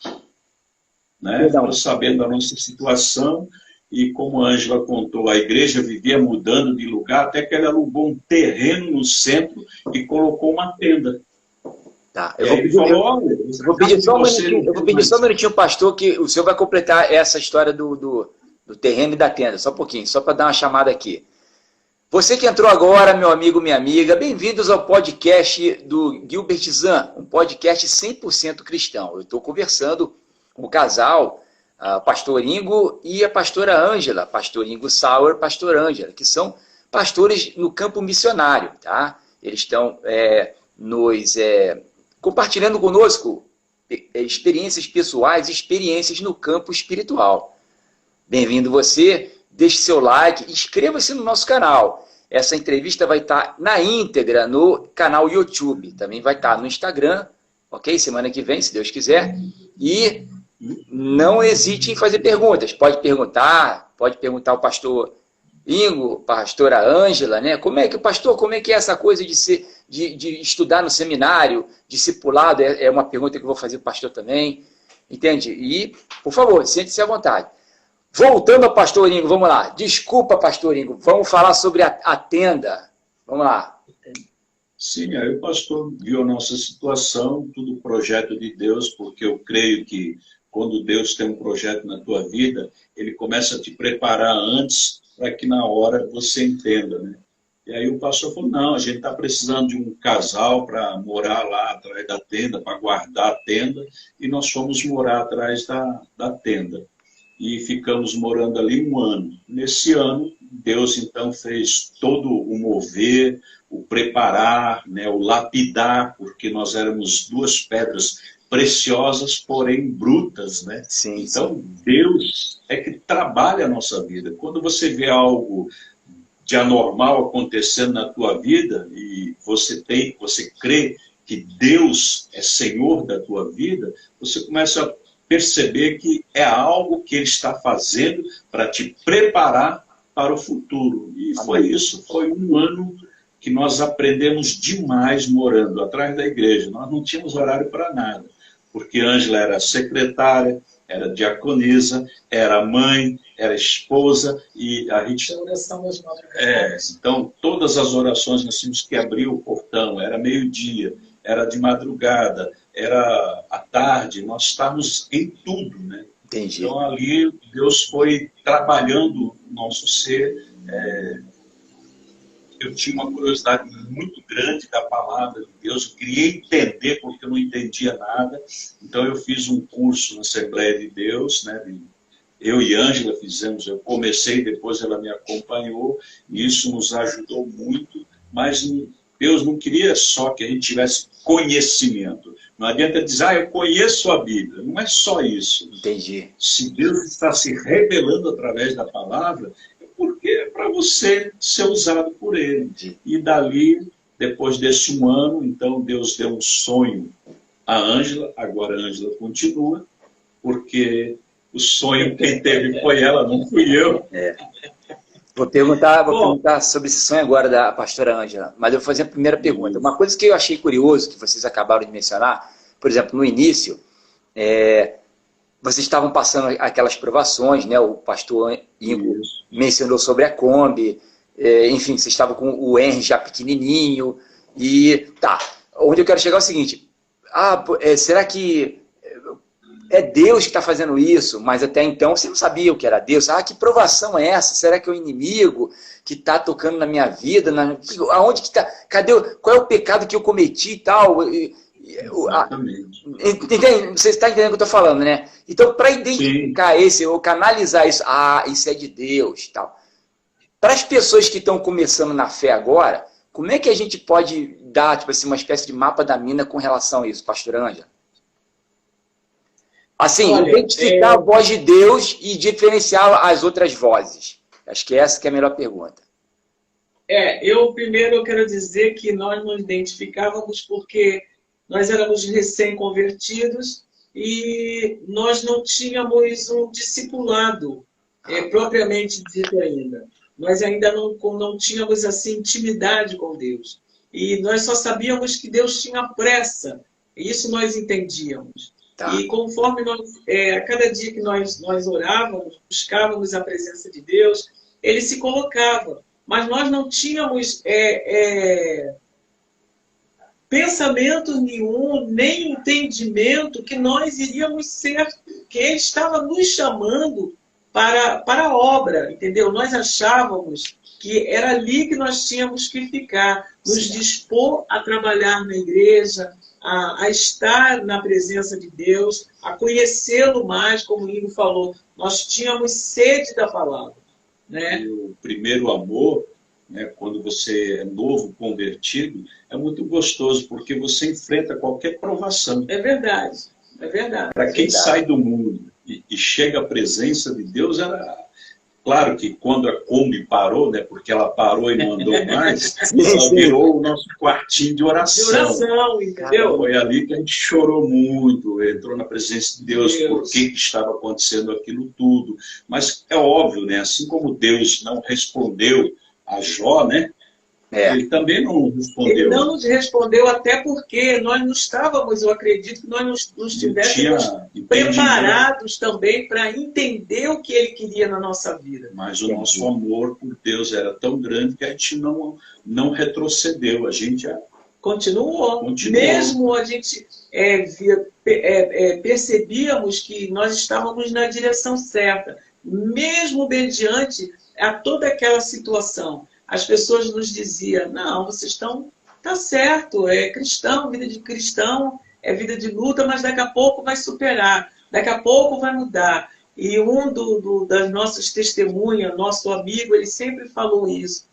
né? Ficou sabendo da nossa situação. E como a Ângela contou, a igreja vivia mudando de lugar, até que ela alugou um terreno no centro e colocou uma tenda. Tá, eu vou pedir só um minutinho, pastor, que o senhor vai completar essa história do terreno e da tenda, só um pouquinho, só para dar uma chamada aqui. Você que entrou agora, meu amigo, minha amiga, bem-vindos ao podcast do Gilbert Zan, um podcast 100% cristão. Eu estou conversando com o casal, a pastor Ingo e a pastora Ângela, pastor Ingo Sauer, pastor Ângela, que são pastores no campo missionário, tá? Eles estão compartilhando conosco experiências pessoais, experiências no campo espiritual. Bem-vindo você, deixe seu like, inscreva-se no nosso canal. Essa entrevista vai estar na íntegra no canal YouTube, também vai estar no Instagram, ok? Semana que vem, se Deus quiser. E não hesite em fazer perguntas. Pode perguntar ao pastor Ingo, pastora Ângela, né? Como é que é essa coisa de estudar no seminário, discipulado? É uma pergunta que eu vou fazer para o pastor também. Entende? E, por favor, sente-se à vontade. Voltando ao pastor Ingo, vamos lá. Desculpa, pastor Ingo, vamos falar sobre a tenda. Vamos lá. Sim, aí o pastor viu a nossa situação, tudo projeto de Deus, porque eu creio que quando Deus tem um projeto na tua vida, ele começa a te preparar antes para que na hora você entenda, né? E aí o pastor falou, não, a gente está precisando de um casal para morar lá atrás da tenda, para guardar a tenda, e nós fomos morar atrás da tenda. E ficamos morando ali 1 ano. Nesse ano, Deus então fez todo o mover, o preparar, né, o lapidar, porque nós éramos 2 pedras preciosas, porém brutas, né? Sim, então, Deus é que trabalha a nossa vida. Quando você vê algo de anormal acontecendo na tua vida e você crê que Deus é Senhor da tua vida, você começa a perceber que é algo que Ele está fazendo para te preparar para o futuro. E foi isso, foi 1 ano que nós aprendemos demais morando atrás da igreja. Nós não tínhamos horário para nada, porque Ângela era secretária, era diaconisa, era mãe, era esposa, e a gente... então, todas as orações nós tínhamos que abrir o portão, era meio-dia, era de madrugada, era à tarde, nós estávamos em tudo, né? Entendi. Então, ali, Deus foi trabalhando o nosso ser. Eu tinha uma curiosidade muito grande da palavra de Deus, eu queria entender porque eu não entendia nada, então eu fiz um curso na Assembleia de Deus, né? Eu e Ângela fizemos, eu comecei, depois ela me acompanhou, e isso nos ajudou muito, mas Deus não queria só que a gente tivesse conhecimento. Não adianta dizer, eu conheço a Bíblia. Não é só isso. Entendi. Se Deus está se revelando através da palavra, é porque é para você ser usado por Ele. Entendi. E dali, depois desse 1 ano, então Deus deu um sonho a Ângela, agora a Ângela continua, porque o sonho quem teve foi ela, não fui eu. Vou perguntar sobre esse sonho agora da pastora Ângela, mas eu vou fazer a primeira pergunta. Uma coisa que eu achei curioso, que vocês acabaram de mencionar, por exemplo, no início, vocês estavam passando aquelas provações, né? O pastor Ingo mencionou sobre a Kombi, enfim, vocês estavam com o Henry já pequenininho, e tá, onde eu quero chegar é o seguinte, será que é Deus que está fazendo isso, mas até então você não sabia o que era Deus. Que provação é essa? Será que é o inimigo que está tocando na minha vida? Aonde que está? Qual é o pecado que eu cometi e tal? Entende? Você está entendendo o que eu estou falando, né? Então, para identificar ou canalizar isso, isso é de Deus e tal. Para as pessoas que estão começando na fé agora, como é que a gente pode dar tipo assim, uma espécie de mapa da mina com relação a isso, pastor Ângela? Assim, identificar a voz de Deus e diferenciar as outras vozes. Acho que essa que é a melhor pergunta. Primeiro eu quero dizer que nós nos identificávamos porque nós éramos recém-convertidos e nós não tínhamos um discipulado propriamente dito ainda. Nós ainda não tínhamos assim, intimidade com Deus. E nós só sabíamos que Deus tinha pressa. Isso nós entendíamos. Tá. E conforme a cada dia que nós orávamos, buscávamos a presença de Deus, Ele se colocava. Mas nós não tínhamos pensamento nenhum, nem entendimento que nós iríamos ser, que Ele estava nos chamando para a obra, entendeu? Nós achávamos que era ali que nós tínhamos que ficar, nos dispor a trabalhar na igreja, a estar na presença de Deus, a conhecê-lo mais, como o Ingo falou. Nós tínhamos sede da palavra. Né? O primeiro amor, né, quando você é novo, convertido, é muito gostoso, porque você enfrenta qualquer provação. É verdade, é verdade. Para quem sai do mundo e chega à presença de Deus, era... Claro que quando a Kombi parou, né, porque ela parou e não andou mais, ela virou o nosso quartinho de oração. De oração, entendeu? Foi ali que a gente chorou muito, entrou na presença de Deus, por que estava acontecendo aquilo tudo. Mas é óbvio, né, assim como Deus não respondeu a Jó, né, Ele também não respondeu. Ele não nos respondeu, até porque nós não estávamos, eu acredito que nós não estivéssemos preparados também para entender o que ele queria na nossa vida. Mas o nosso amor por Deus era tão grande que a gente não retrocedeu, a gente continuou. Mesmo a gente percebíamos que nós estávamos na direção certa, mesmo mediante a toda aquela situação. As pessoas nos diziam, não, vocês estão, tá certo, é cristão, vida de cristão, é vida de luta, mas daqui a pouco vai superar, daqui a pouco vai mudar. E das nossas testemunhas, nosso amigo, ele sempre falou isso.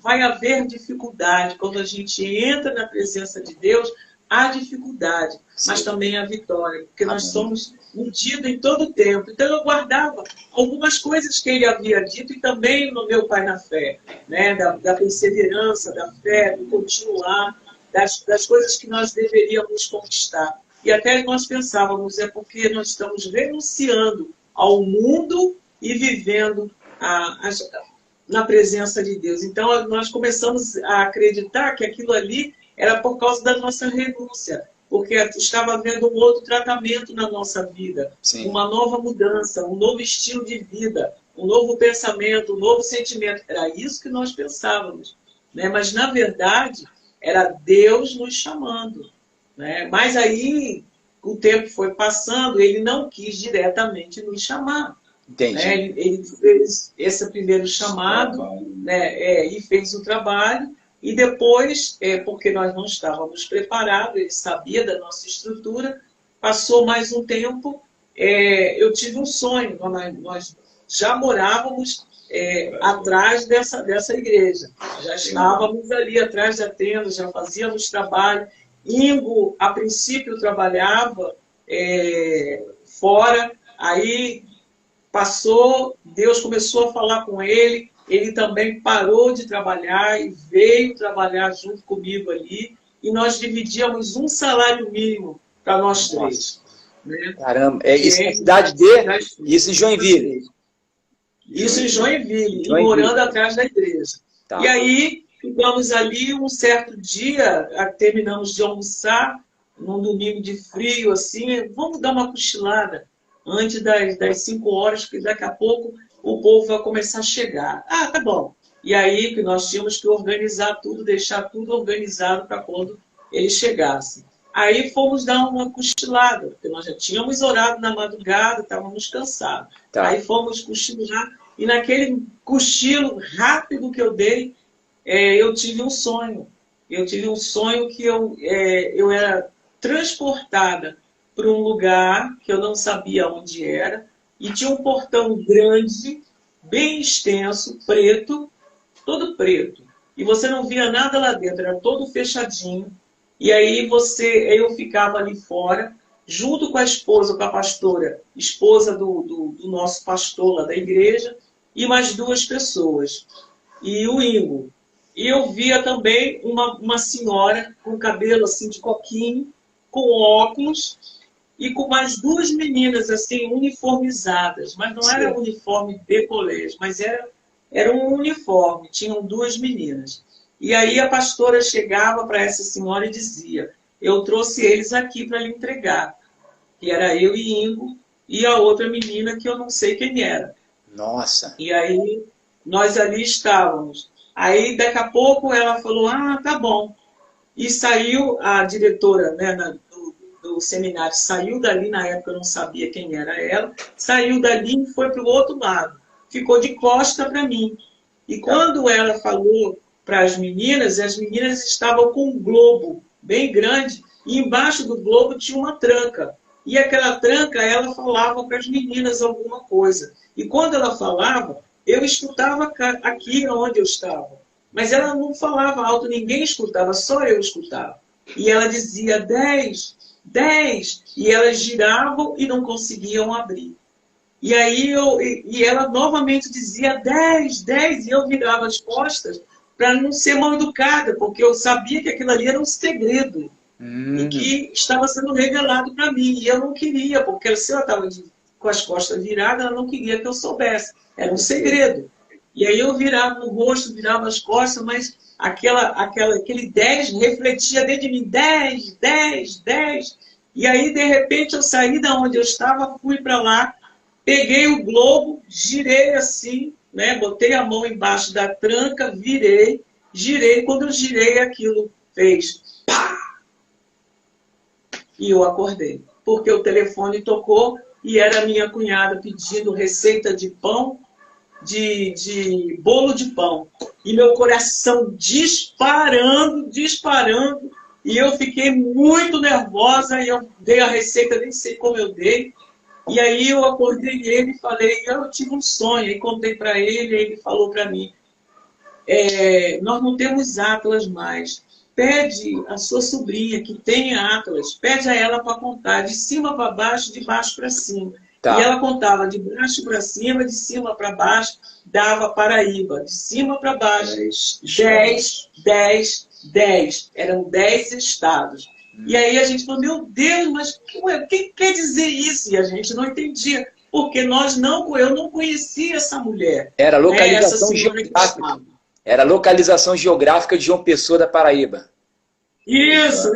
Vai haver dificuldade. Quando a gente entra na presença de Deus, há dificuldade, mas também há vitória, porque nós somos medidos em todo o tempo. Então eu guardava algumas coisas que ele havia dito e também no meu pai na fé, né? da perseverança, da fé, do continuar, das coisas que nós deveríamos conquistar. E até nós pensávamos, é porque nós estamos renunciando ao mundo e vivendo na presença de Deus. Então nós começamos a acreditar que aquilo ali era por causa da nossa renúncia, porque estava havendo um outro tratamento na nossa vida, uma nova mudança, um novo estilo de vida, um novo pensamento, um novo sentimento. Era isso que nós pensávamos, né? Mas, na verdade, era Deus nos chamando, né? Mas aí, o tempo foi passando, ele não quis diretamente nos chamar. Né? Ele fez esse primeiro chamado, né? E fez o trabalho. E depois, porque nós não estávamos preparados, ele sabia da nossa estrutura, passou mais um tempo, eu tive um sonho, nós já morávamos atrás dessa igreja, já estávamos ali atrás da tenda, já fazíamos trabalho. Ingo, a princípio, trabalhava fora, aí passou, Deus começou a falar com ele, ele também parou de trabalhar e veio trabalhar junto comigo ali. E nós dividíamos um salário mínimo para nós três. Né? Caramba, isso na cidade isso em Joinville. Isso em Joinville, morando atrás da igreja. Tá. E aí, ficamos ali um certo dia, terminamos de almoçar, num domingo de frio, assim, vamos dar uma cochilada antes das 5 horas, porque daqui a pouco o povo vai começar a chegar. Ah, tá bom. E aí que nós tínhamos que organizar tudo, deixar tudo organizado para quando eles chegassem. Aí fomos dar uma cochilada, porque nós já tínhamos orado na madrugada, estávamos cansados. Tá. Aí fomos cochilar, e naquele cochilo rápido que eu dei, eu tive um sonho. Eu tive um sonho que eu era transportada para um lugar que eu não sabia onde era, e tinha um portão grande, bem extenso, preto, todo preto. E você não via nada lá dentro, era todo fechadinho. E aí eu ficava ali fora, junto com a esposa, com a pastora, esposa do nosso pastor lá da igreja, e mais 2 pessoas. E o Ingo. E eu via também uma senhora com cabelo assim de coquinho, com óculos, e com mais 2 meninas, assim, uniformizadas. Mas não era um uniforme de colégio, mas era um uniforme. Tinham 2 meninas. E aí a pastora chegava para essa senhora e dizia, eu trouxe eles aqui para lhe entregar. Que era eu e Ingo, e a outra menina que eu não sei quem era. Nossa! E aí nós ali estávamos. Aí daqui a pouco ela falou, ah, tá bom. E saiu a diretora, né, do seminário, saiu dali, na época eu não sabia quem era ela, saiu dali e foi para o outro lado. Ficou de costa para mim. E quando ela falou para as meninas estavam com um globo bem grande, e embaixo do globo tinha uma tranca. E aquela tranca, ela falava para as meninas alguma coisa. E quando ela falava, eu escutava aqui onde eu estava. Mas ela não falava alto, ninguém escutava, só eu escutava. E ela dizia 10, 10, e elas giravam e não conseguiam abrir. E aí ela novamente dizia 10, 10, e eu virava as costas para não ser mal educada, porque eu sabia que aquilo ali era um segredo e que estava sendo revelado para mim. E eu não queria, porque se ela estava com as costas viradas, ela não queria que eu soubesse. Era um segredo. E aí eu virava o rosto, virava as costas, mas aquele 10 refletia dentro de mim, 10, 10, 10. E aí, de repente, eu saí da onde eu estava, fui para lá, peguei o globo, girei assim, né? Botei a mão embaixo da tranca, girei. Quando eu girei, aquilo fez pá! E eu acordei, porque o telefone tocou e era a minha cunhada pedindo receita de pão, de bolo de pão. E meu coração disparando, e eu fiquei muito nervosa, e eu dei a receita, nem sei como eu dei. E aí eu acordei ele e falei, eu tive um sonho, e contei para ele, e ele falou para mim, nós não temos Atlas mais. Pede a sua sobrinha que tenha Atlas, pede a ela para contar de cima para baixo, de baixo para cima. Tá. E ela contava de baixo para cima, de cima para baixo, dava Paraíba. De cima para baixo, 10, 10, 10. Eram 10 estados. E aí a gente falou, meu Deus, mas o que quer dizer isso? E a gente não entendia, porque eu não conhecia essa mulher. Era localização geográfica. Era localização geográfica de João Pessoa da Paraíba. Isso.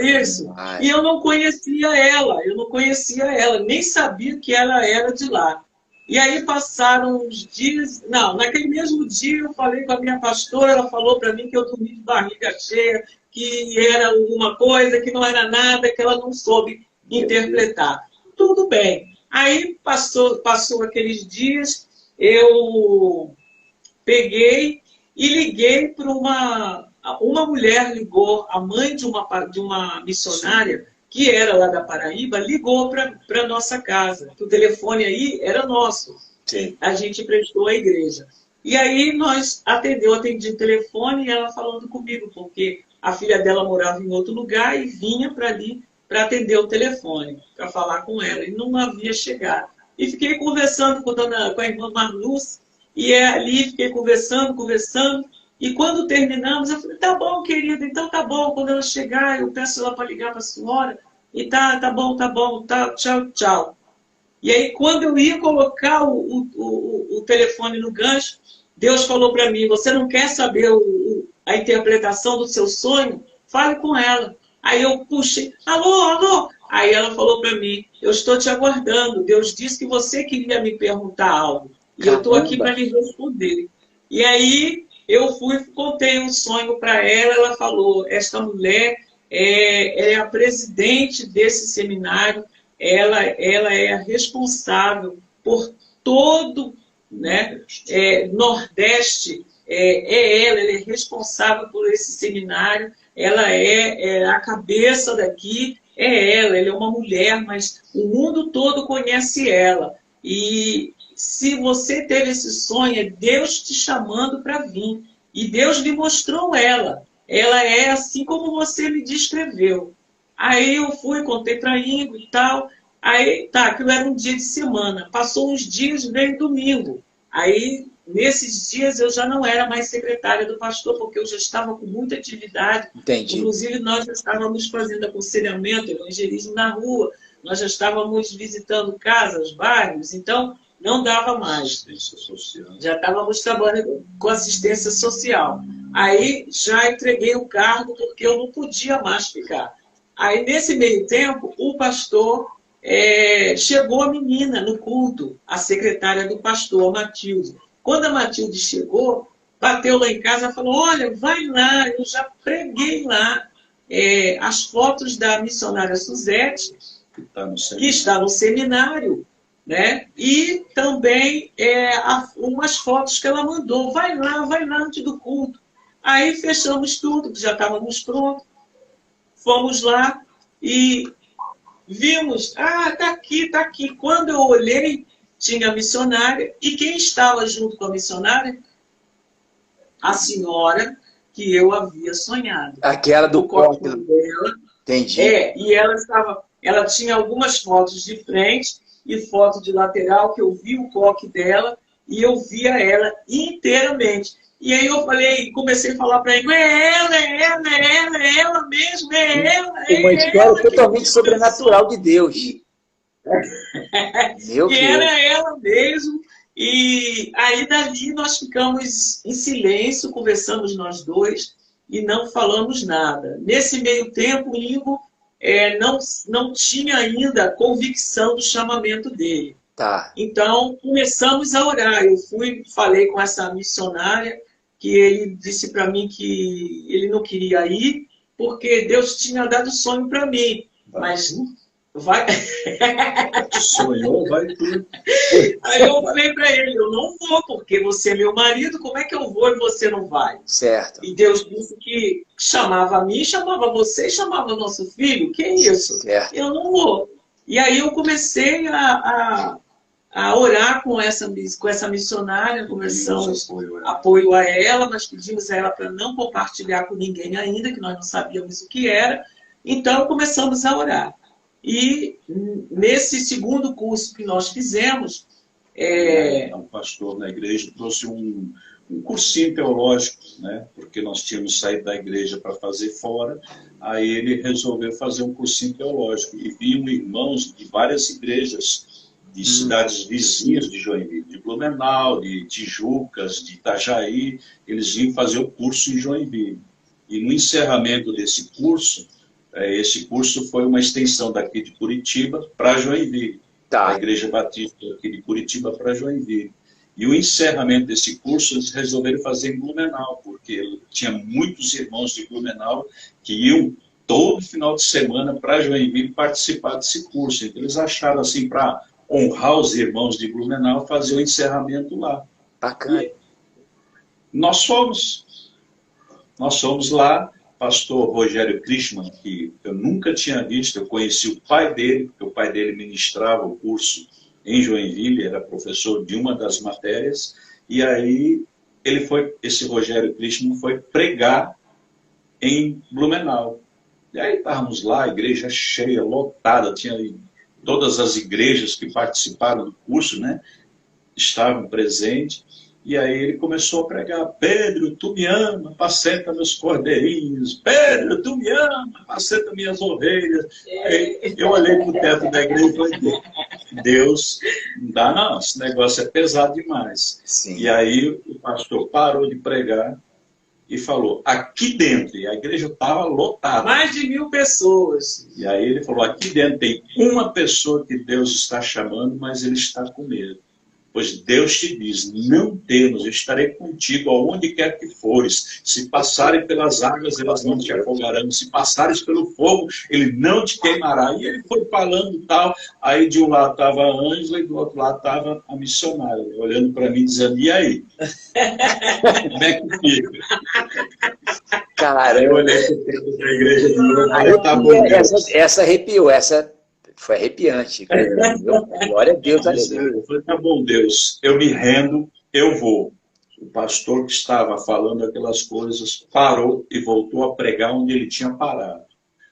E eu não conhecia ela, nem sabia que ela era de lá. E aí passaram uns dias, naquele mesmo dia eu falei com a minha pastora, ela falou para mim que eu dormi de barriga cheia, que era alguma coisa, que não era nada, que ela não soube interpretar. Tudo bem. Aí passou aqueles dias, eu peguei e liguei para uma mulher, ligou, a mãe de uma missionária, que era lá da Paraíba, ligou para a nossa casa. O telefone aí era nosso. Sim. A gente prestou à igreja. E aí atendi o telefone e ela falando comigo, porque a filha dela morava em outro lugar e vinha para ali para atender o telefone, para falar com ela. E não havia chegado. E fiquei conversando com a irmã Marluce, e ali fiquei conversando. E quando terminamos, eu falei, tá bom, querida, então tá bom. Quando ela chegar, eu peço ela para ligar para a senhora. E tá bom, tchau. E aí, quando eu ia colocar o telefone no gancho, Deus falou para mim, você não quer saber a interpretação do seu sonho? Fale com ela. Aí eu puxei, alô. Aí ela falou para mim, eu estou te aguardando. Deus disse que você queria me perguntar algo. E eu estou aqui para lhe responder. E aí eu contei um sonho para ela, ela falou, esta mulher é a presidente desse seminário, ela é a responsável por todo, né, Nordeste, ela é responsável por esse seminário, ela é a cabeça daqui, ela é uma mulher, mas o mundo todo conhece ela. E se você teve esse sonho, é Deus te chamando para vir. E Deus lhe mostrou ela. Ela é assim como você me descreveu. Aí eu contei para a Ingrid e tal. Aí, aquilo era um dia de semana. Passou uns dias, veio domingo. Aí, nesses dias, eu já não era mais secretária do pastor, porque eu já estava com muita atividade. Entendi. Inclusive, nós já estávamos fazendo aconselhamento, evangelismo na rua. Nós já estávamos visitando casas, bairros. Então, não dava mais. Já estávamos trabalhando com assistência social. Aí já entreguei o cargo porque eu não podia mais ficar. Aí, nesse meio tempo, o pastor chegou a menina no culto, a secretária do pastor, a Matilde. Quando a Matilde chegou, bateu lá em casa e falou, olha, vai lá, eu já preguei lá as fotos da missionária Suzete, que está no seminário, né? E também umas fotos que ela mandou. Vai lá antes do culto. Aí fechamos tudo, já estávamos prontos. Fomos lá e vimos, tá aqui. Quando eu olhei, tinha a missionária. E quem estava junto com a missionária? A senhora que eu havia sonhado. Aquela do coque dela. Entendi. E ela tinha algumas fotos de frente e foto de lateral, que eu vi o coque dela e eu via ela inteiramente. E aí eu comecei a falar para ele, é ela mesmo, é ela. Uma história totalmente sobrenatural de Deus. E era ela mesmo. E aí dali nós ficamos em silêncio, conversamos nós dois e não falamos nada. Nesse meio tempo, o Ingo não tinha ainda convicção do chamamento dele. Tá. Então começamos a orar. Eu falei com essa missionária, que ele disse para mim que ele não queria ir, porque Deus tinha dado sonho para mim. Mas vai. Sonhou, vai tudo. Aí eu falei para ele, eu não vou, porque você é meu marido, como é que eu vou e você não vai? Certo. E Deus disse que chamava a mim, chamava você, chamava nosso filho. Que isso? Certo. Eu não vou. E aí eu comecei a orar com essa missionária, começamos apoio a ela, mas pedimos a ela para não compartilhar com ninguém ainda, que nós não sabíamos o que era. Então começamos a orar. E nesse segundo curso que nós fizemos... Um pastor na igreja trouxe um cursinho teológico, né? Porque nós tínhamos saído da igreja para fazer fora, aí ele resolveu fazer um cursinho teológico. E vinham irmãos de várias igrejas, de cidades vizinhas de Joinville, de Blumenau, de Tijucas, de Itajaí, eles vinham fazer o curso em Joinville. E no encerramento desse curso, esse curso foi uma extensão daqui de Curitiba para Joinville. Tá. A Igreja Batista aqui de Curitiba para Joinville. E o encerramento desse curso eles resolveram fazer em Blumenau, porque tinha muitos irmãos de Blumenau que iam todo final de semana para Joinville participar desse curso. Então eles acharam assim, para honrar os irmãos de Blumenau, fazer o encerramento lá. Bacana. E nós fomos lá. Pastor Rogério Krishman, que eu nunca tinha visto, eu conheci o pai dele, porque o pai dele ministrava o curso em Joinville, era professor de uma das matérias, e aí esse Rogério Krishman foi pregar em Blumenau. E aí estávamos lá, a igreja cheia, lotada, tinha todas as igrejas que participaram do curso, né, estavam presentes. E aí ele começou a pregar: Pedro, tu me ama, apacenta meus cordeirinhos. Pedro, tu me ama, apacenta minhas ovelhas. Aí eu olhei para o teto da igreja e falei: Deus, não dá não, esse negócio é pesado demais. Sim. E aí o pastor parou de pregar e falou: aqui dentro, e a igreja estava lotada. Mais de 1000 pessoas. E aí ele falou: aqui dentro tem uma pessoa que Deus está chamando, mas ele está com medo. Pois Deus te diz: não temas, eu estarei contigo aonde quer que fores. Se passarem pelas águas, elas não te afogarão. Se passares pelo fogo, ele não te queimará. E ele foi falando tal. Aí de um lado estava a Ângela e do outro lado estava a missionária, olhando para mim, dizendo: e aí? Como é que fica? Cara, eu olhei para o tempo da igreja de novo. Tá bom, essa arrepiou, essa... Foi arrepiante. Glória a Deus. Eu falei: tá bom, Deus, eu me rendo, eu vou. O pastor que estava falando aquelas coisas parou e voltou a pregar onde ele tinha parado.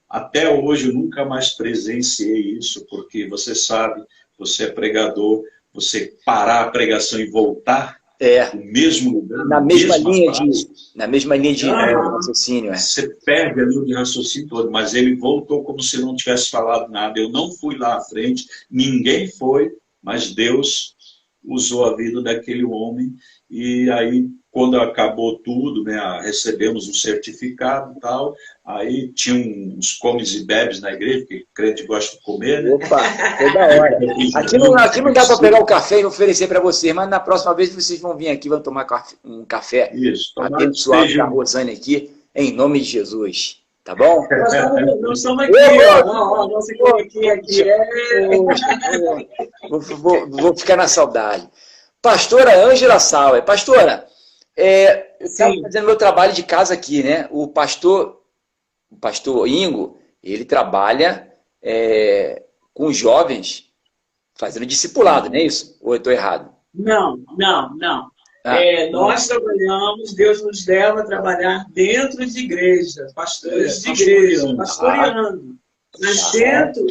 Até hoje eu nunca mais presenciei isso, porque você sabe, você é pregador, você parar a pregação e voltar no mesmo lugar, na mesma linha de raciocínio. Você perde a linha de raciocínio todo, mas ele voltou como se não tivesse falado nada. Eu não fui lá à frente, ninguém foi, mas Deus usou a vida daquele homem. E aí, quando acabou tudo, né, recebemos um certificado e tal, aí tinha uns comes e bebes na igreja, porque crente gosta de comer, né? Opa, é da hora. Aqui não dá para pegar o café e oferecer para vocês, mas na próxima vez vocês vão vir aqui, vão tomar um café abençoado da Rosane aqui, em nome de Jesus. Tá bom? Nós estamos aqui, ó. Nossa aqui Vou ficar na saudade. Pastora Ângela Sauer. Pastora, eu estava fazendo meu trabalho de casa aqui, né? O pastor Ingo, ele trabalha com jovens fazendo discipulado, não é isso? Ou eu estou errado? Não. Nós trabalhamos, Deus nos leva a trabalhar dentro de igreja, pastores de igreja, pastoreando. Mas dentro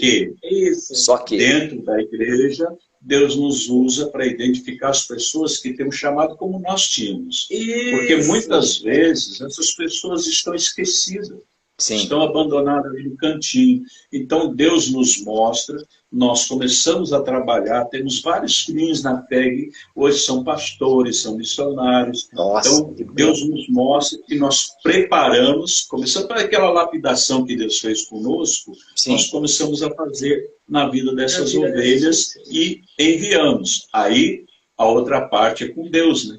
dentro da igreja, Deus nos usa para identificar as pessoas que têm um chamado como nós tínhamos. Porque muitas vezes essas pessoas estão esquecidas. Sim. Estão abandonados ali no cantinho. Então, Deus nos mostra, nós começamos a trabalhar, temos vários filhinhos na PEG, hoje são pastores, são missionários. Nossa, Então, Deus nos mostra que nós preparamos, começando por aquela lapidação que Deus fez conosco, sim, nós começamos a fazer na vida dessas ovelhas e enviamos. Aí, a outra parte é com Deus, né?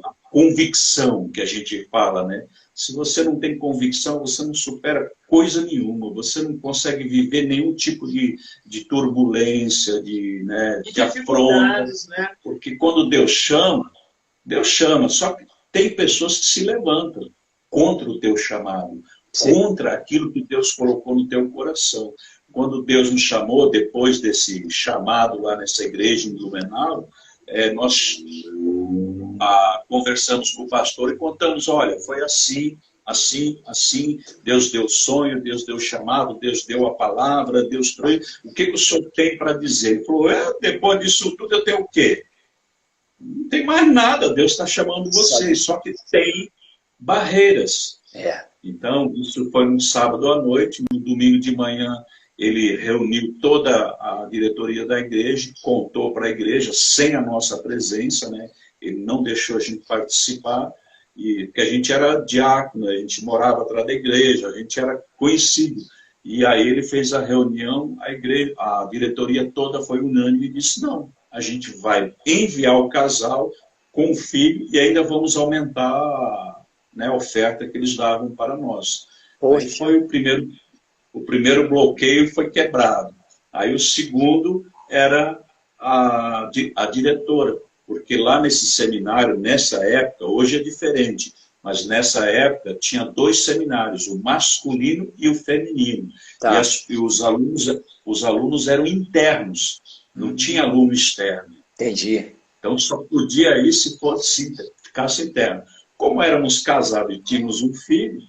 A convicção que a gente fala, né? Se você não tem convicção, você não supera coisa nenhuma, você não consegue viver nenhum tipo de turbulência, de afronta, né? Porque quando Deus chama, só que tem pessoas que se levantam contra o teu chamado, sim, contra aquilo que Deus colocou no teu coração. Quando Deus nos chamou, depois desse chamado lá nessa igreja em Blumenau, nós conversamos com o pastor e contamos, olha, foi assim, assim, assim, Deus deu sonho, Deus deu chamado, Deus deu a palavra, Deus trouxe, o que o senhor tem para dizer? Ele falou, depois disso tudo eu tenho o quê? Não tem mais nada, Deus está chamando vocês, só que tem barreiras. Então, isso foi um sábado à noite, no domingo de manhã, ele reuniu toda a diretoria da igreja, contou para a igreja, sem a nossa presença, né? Ele não deixou a gente participar, porque a gente era diácono, a gente morava atrás da igreja, a gente era conhecido. E aí ele fez a reunião, a diretoria toda foi unânime e disse, não, a gente vai enviar o casal com o filho e ainda vamos aumentar, né, a oferta que eles davam para nós. Aí foi o primeiro bloqueio foi quebrado. Aí o segundo era a diretora, porque lá nesse seminário, nessa época, hoje é diferente, mas nessa época tinha 2 seminários, o masculino e o feminino. Tá. E os alunos eram internos, não tinha aluno externo. Entendi. Então só podia ir se ficasse interno. Como éramos casados e tínhamos um filho,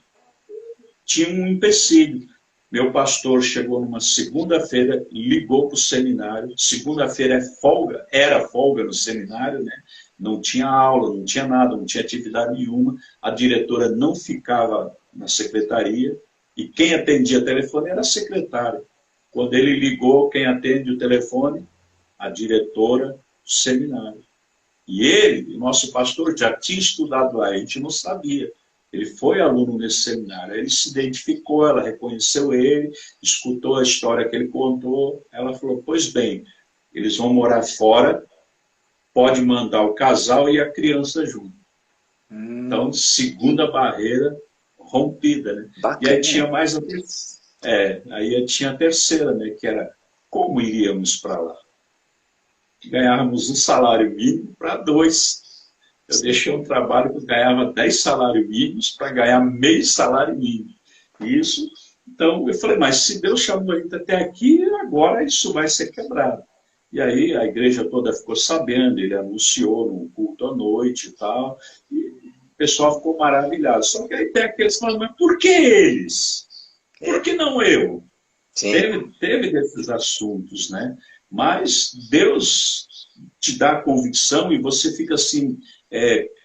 tinha um empecilho. Meu pastor chegou numa segunda-feira, ligou para o seminário. Segunda-feira era folga no seminário, né? Não tinha aula, não tinha nada, não tinha atividade nenhuma. A diretora não ficava na secretaria e quem atendia o telefone era a secretária. Quando ele ligou, quem atende o telefone? A diretora do seminário. E ele, o nosso pastor, já tinha estudado lá, a gente não sabia. Ele foi aluno nesse seminário, ele se identificou, ela reconheceu ele, escutou a história que ele contou, ela falou, pois bem, eles vão morar fora, pode mandar o casal e a criança junto. Então, segunda barreira rompida, né? Bacana. E aí tinha mais aí tinha a terceira, né? Que era como iríamos para lá? Ganhávamos um salário mínimo para 2. Eu deixei um trabalho que eu ganhava 10 salários mínimos para ganhar meio salário mínimo. Isso, então eu falei, mas se Deus chamou a gente até aqui, agora isso vai ser quebrado. E aí a igreja toda ficou sabendo, ele anunciou no culto à noite e tal, e o pessoal ficou maravilhado. Só que aí tem aqueles que falam, mas por que eles? Por que não eu? Teve desses assuntos, né? Mas Deus te dá a convicção e você fica assim,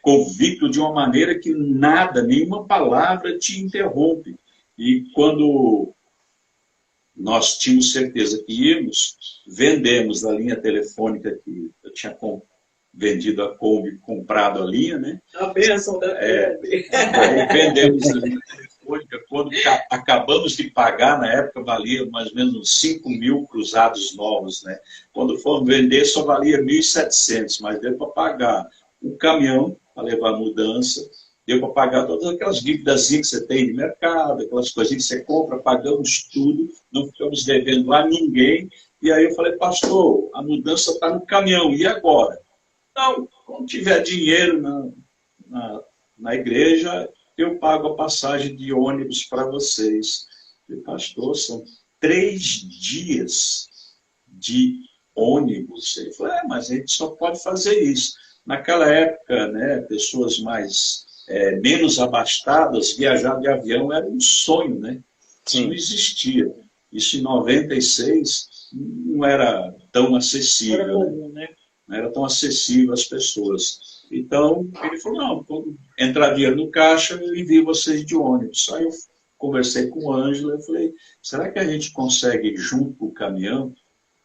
convicto de uma maneira que nada, nenhuma palavra te interrompe. E quando nós tínhamos certeza que íamos, vendemos a linha telefônica que eu tinha vendido a Kombi, comprado a linha, né? A bênção da Kombi. Vendemos a linha telefônica. Quando acabamos de pagar, na época valia mais ou menos uns 5 mil cruzados novos, né? Quando fomos vender, só valia 1.700, mas deu para pagar o caminhão para levar a mudança, deu para pagar todas aquelas dívidas que você tem de mercado, aquelas coisinhas que você compra, pagamos tudo, não ficamos devendo a ninguém. E aí eu falei, pastor, a mudança está no caminhão, e agora? Não, quando tiver dinheiro na igreja, eu pago a passagem de ônibus para vocês. Eu falei, pastor, são 3 dias de ônibus. Ele falou, mas a gente só pode fazer isso. Naquela época, né, pessoas menos abastadas, viajar de avião era um sonho, né? Isso não existia. Isso em 96 não era tão acessível. Era comum, né? Não era tão acessível às pessoas. Então, ele falou, não, quando entrar dinheiro no caixa, eu envio vocês de ônibus. Aí eu conversei com o Ângelo, eu falei, será que a gente consegue ir junto com o caminhão?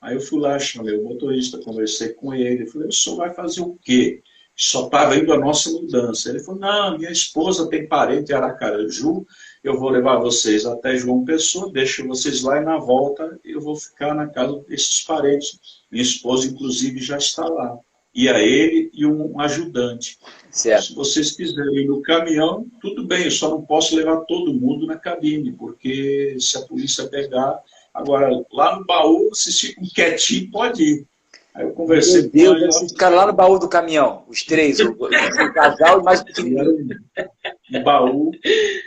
Aí eu fui lá, chamei o motorista, conversei com ele, falei, o senhor vai fazer o quê? Só estava indo a nossa mudança. Ele falou, não, minha esposa tem parente em Aracaraju, eu vou levar vocês até João Pessoa, deixo vocês lá e na volta eu vou ficar na casa desses parentes. Minha esposa, inclusive, já está lá. Ia ele e um ajudante. Certo. Se vocês quiserem ir no caminhão, tudo bem, eu só não posso levar todo mundo na cabine, porque se a polícia pegar... Agora, lá no baú, vocês ficam quietinhos, pode ir. Aí eu conversei com ele. Vocês ficaram lá no baú do caminhão, os três, o casal e mais o pequenininho. No baú.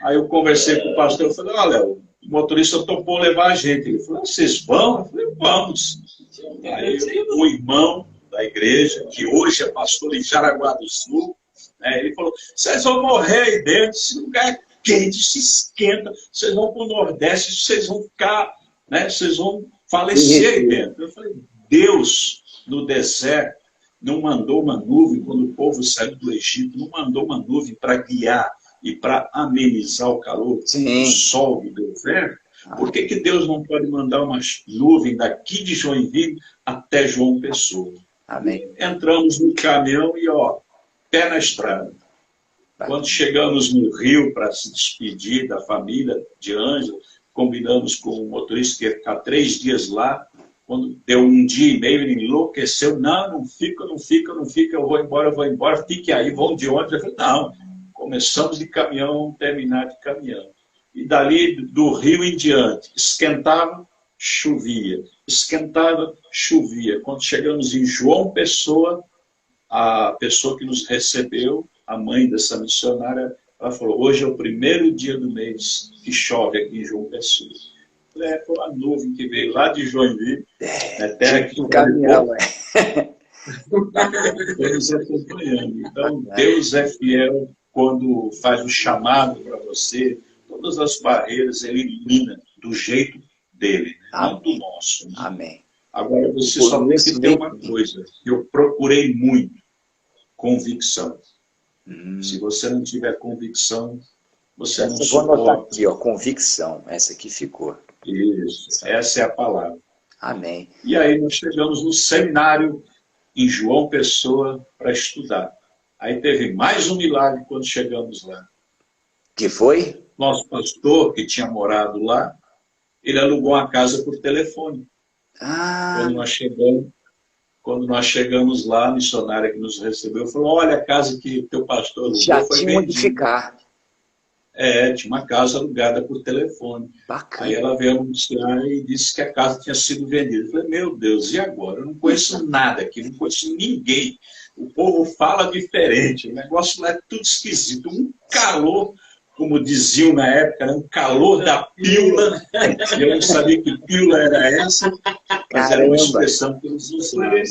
Aí eu conversei com o pastor, eu falei, olha, o motorista topou levar a gente. Ele falou, vocês vão? Eu falei, vamos. Aí o irmão da igreja, que hoje é pastor em Jaraguá do Sul, né, ele falou, vocês vão morrer aí dentro, esse lugar é quente, se esquenta, vocês vão para o Nordeste, vocês vão ficar, né, vocês vão falecer aí dentro. Eu falei, Deus, no deserto, não mandou uma nuvem, quando o povo saiu do Egito, não mandou uma nuvem para guiar e para amenizar o calor do sol do deserto. Por que Deus não pode mandar uma nuvem daqui de Joinville até João Pessoa? Amém. Entramos no caminhão e, ó, pé na estrada. Quando chegamos no Rio para se despedir da família de Ângelo, combinamos com o motorista que ia ficar 3 dias lá. Quando deu 1 dia e meio, ele enlouqueceu. Não fica, eu vou embora, fique aí, vão de ônibus. Eu falei, não, começamos de caminhão, vamos terminar de caminhão. E dali, do Rio em diante, esquentava, chovia. Esquentava, chovia. Quando chegamos em João Pessoa, a pessoa que nos recebeu, a mãe dessa missionária, ela falou, hoje é o primeiro dia do mês que chove aqui em João Pessoa. Foi uma nuvem que veio lá de Joinville, terra que caminhão, nos acompanhando. Então, Deus é fiel quando faz o chamado para você, todas as barreiras ele elimina do jeito dele, não do nosso. Né? Amém. Agora, você só tem que ter uma coisa, eu procurei muito, convicção. Se você não tiver convicção, você não suporta. Vou anotar aqui, ó, convicção, essa aqui ficou. Isso, essa é a palavra. Amém. E aí nós chegamos no seminário em João Pessoa para estudar. Aí teve mais um milagre quando chegamos lá. Que foi? Nosso pastor, que tinha morado lá, ele alugou uma casa por telefone. Quando nós chegamos lá, a missionária que nos recebeu falou, olha a casa que o teu pastor alugou já foi tinha onde ficar. Tinha uma casa alugada por telefone. Bacana. Aí ela veio anunciar e disse que a casa tinha sido vendida. Eu falei, meu Deus, e agora? Eu não conheço nada aqui, não conheço ninguém. O povo fala diferente, o negócio lá é tudo esquisito. Um calor, como diziam na época, um calor da pílula. Eu não sabia que pílula era essa, mas era uma expressão que eles usavam.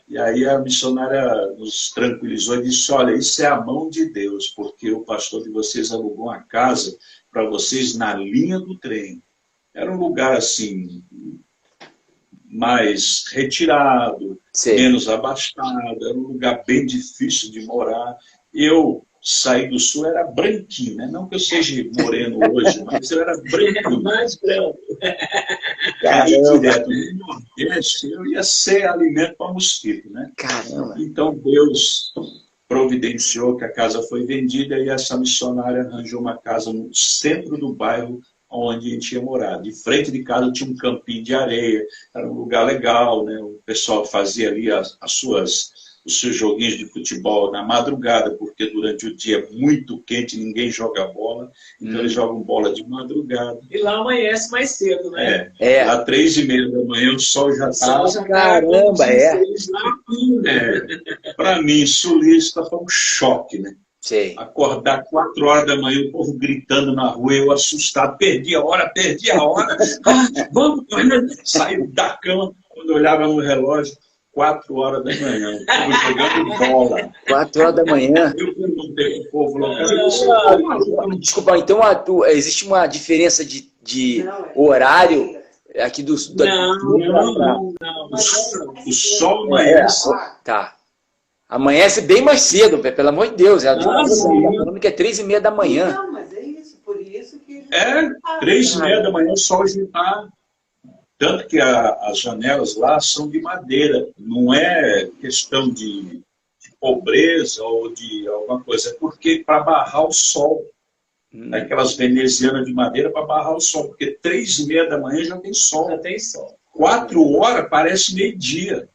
E aí a missionária nos tranquilizou e disse, olha, isso é a mão de Deus, porque o pastor de vocês alugou uma casa para vocês na linha do trem. Era um lugar assim, mais retirado, menos abastado, era um lugar bem difícil de morar. Eu saí do Sul, era branquinho, né? Não que eu seja moreno hoje, mas eu era branquinho. Mais branco. Aí, direto no Nordeste, eu ia ser alimento para mosquito, né? Caramba. Então, Deus providenciou que a casa foi vendida e essa missionária arranjou uma casa no centro do bairro onde a gente ia morar. De frente de casa tinha um campinho de areia, era um lugar legal, né? O pessoal fazia ali os seus joguinhos de futebol na madrugada, porque durante o dia é muito quente, ninguém joga bola, então eles jogam bola de madrugada. E lá amanhece mais cedo, né? Lá 3h30 da manhã o sol já está... Caramba, Para mim, sulista, foi um choque, né? Sei. Acordar 4 horas da manhã, o povo gritando na rua, eu assustado, perdi a hora. Vamos, saí da cama, quando eu olhava no relógio, 4 horas da manhã, o povo jogando bola. 4 horas da manhã? Eu perguntei pro povo lá. Desculpa, então existe uma diferença de horário aqui do... Não. O sol amanhece. Tá. Amanhece bem mais cedo, pelo amor de Deus. Ela está falando que é 3h30 da manhã. Não, mas é isso. Por isso que 3h30 da manhã, o sol já está. Tanto que as janelas lá são de madeira. Não é questão de pobreza ou de alguma coisa. É porque para barrar o sol. Aquelas venezianas de madeira para barrar o sol. Porque 3h30 da manhã já tem sol. Já tem sol. 4 horas parece meio-dia.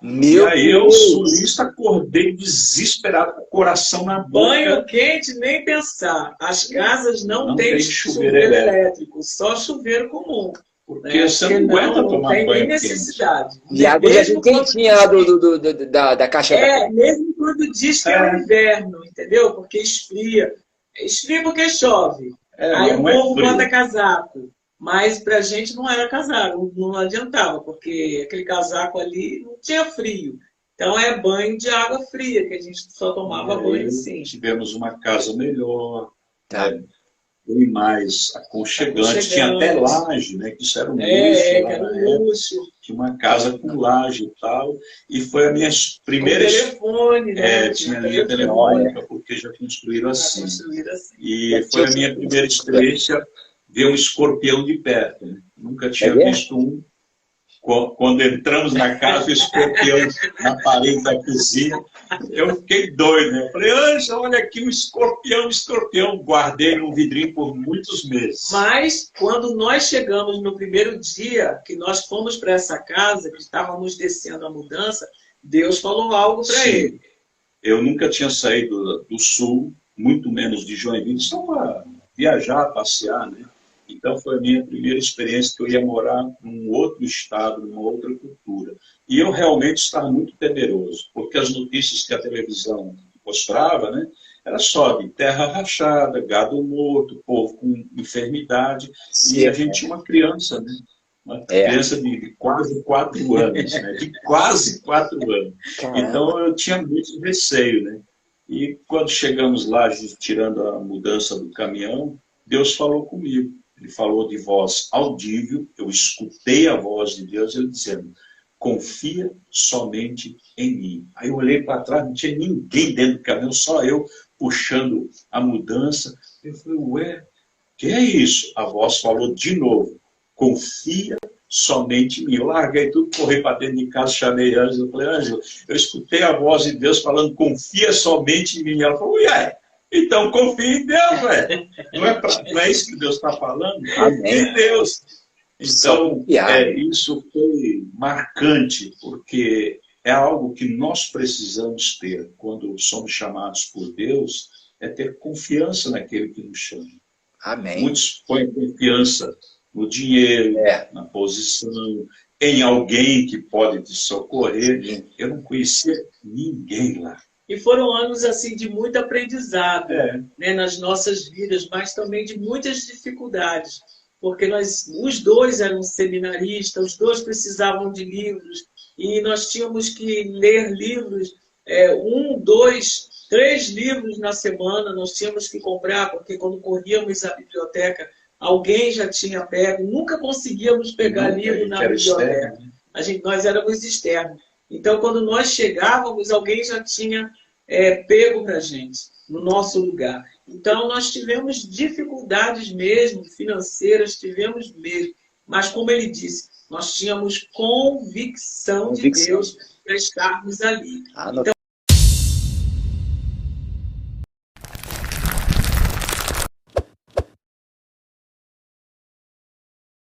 E Meu aí eu, Deus! sulista, acordei desesperado, com o coração na boca. Banho quente, nem pensar. As casas não têm chuveiro elétrico, só chuveiro comum. Porque você não aguenta tomar banho quente. Não tem nem quente. necessidade. E a água já vem quentinha lá da caixa d'água. Mesmo quando diz que é o inverno, entendeu? Porque esfria. Esfria porque chove. Aí o povo bota casaco. Mas pra gente não era casaco, não adiantava, porque aquele casaco ali não tinha frio. Então é banho de água fria, que a gente só tomava banho assim. Tivemos uma casa melhor, Tá. bem mais aconchegante. Tinha até laje, né? Que isso era um luxo. Que era um luxo. Tinha uma casa com laje e tal. E foi a minha primeira... telefone, né? Tinha linha telefônica, porque já construíram assim. E foi a minha primeira experiência ver um escorpião de perto. Né? Nunca tinha visto um. Quando entramos na casa, o escorpião na parede da cozinha, eu fiquei doido. Né? Eu falei, Ângela, olha aqui um escorpião, escorpião. Guardei no vidrinho por muitos meses. Mas, quando nós chegamos no primeiro dia, que nós fomos para essa casa, que estávamos descendo a mudança, Deus falou algo para ele. Eu nunca tinha saído do sul, muito menos de Joinville, só para viajar, passear, né? Então, foi a minha primeira experiência que eu ia morar num outro estado, numa outra cultura. E eu realmente estava muito temeroso, porque as notícias que a televisão mostrava, né, era só de terra rachada, gado morto, povo com enfermidade. Sim, e a gente tinha uma criança, né? Uma criança de quase 4 anos, né? De quase 4 anos. Caramba. Então, eu tinha muito receio, né? E quando chegamos lá, tirando a mudança do caminhão, Deus falou comigo. Ele falou de voz audível, eu escutei a voz de Deus, ele dizendo, confia somente em mim. Aí eu olhei para trás, não tinha ninguém dentro do caminhão, só eu puxando a mudança. Eu falei, ué, que é isso? A voz falou de novo, confia somente em mim. Eu larguei tudo, corri para dentro de casa, chamei a Ângela, eu falei, Ângela, eu escutei a voz de Deus falando, confia somente em mim. Ela falou, ué, então confia em Deus, velho. Não é isso que Deus está falando? Confia em Deus. Então, isso foi marcante, porque é algo que nós precisamos ter quando somos chamados por Deus, é ter confiança naquele que nos chama. Amém. Muitos põem confiança no dinheiro, na posição, em alguém que pode te socorrer. Eu não conhecia ninguém lá. E foram anos assim de muito aprendizado, né, nas nossas vidas, mas também de muitas dificuldades, porque os dois eram seminaristas, os dois precisavam de livros, e nós tínhamos que ler livros, 1, 2, 3 livros na semana, nós tínhamos que comprar, porque quando corríamos à biblioteca, alguém já tinha pego, nunca conseguíamos pegar livro na biblioteca. Nós éramos externos. Então, quando nós chegávamos, alguém já tinha pego para a gente, no nosso lugar. Então, nós tivemos dificuldades mesmo, financeiras, tivemos mesmo. Mas, como ele disse, nós tínhamos convicção de Deus para estarmos ali. Então,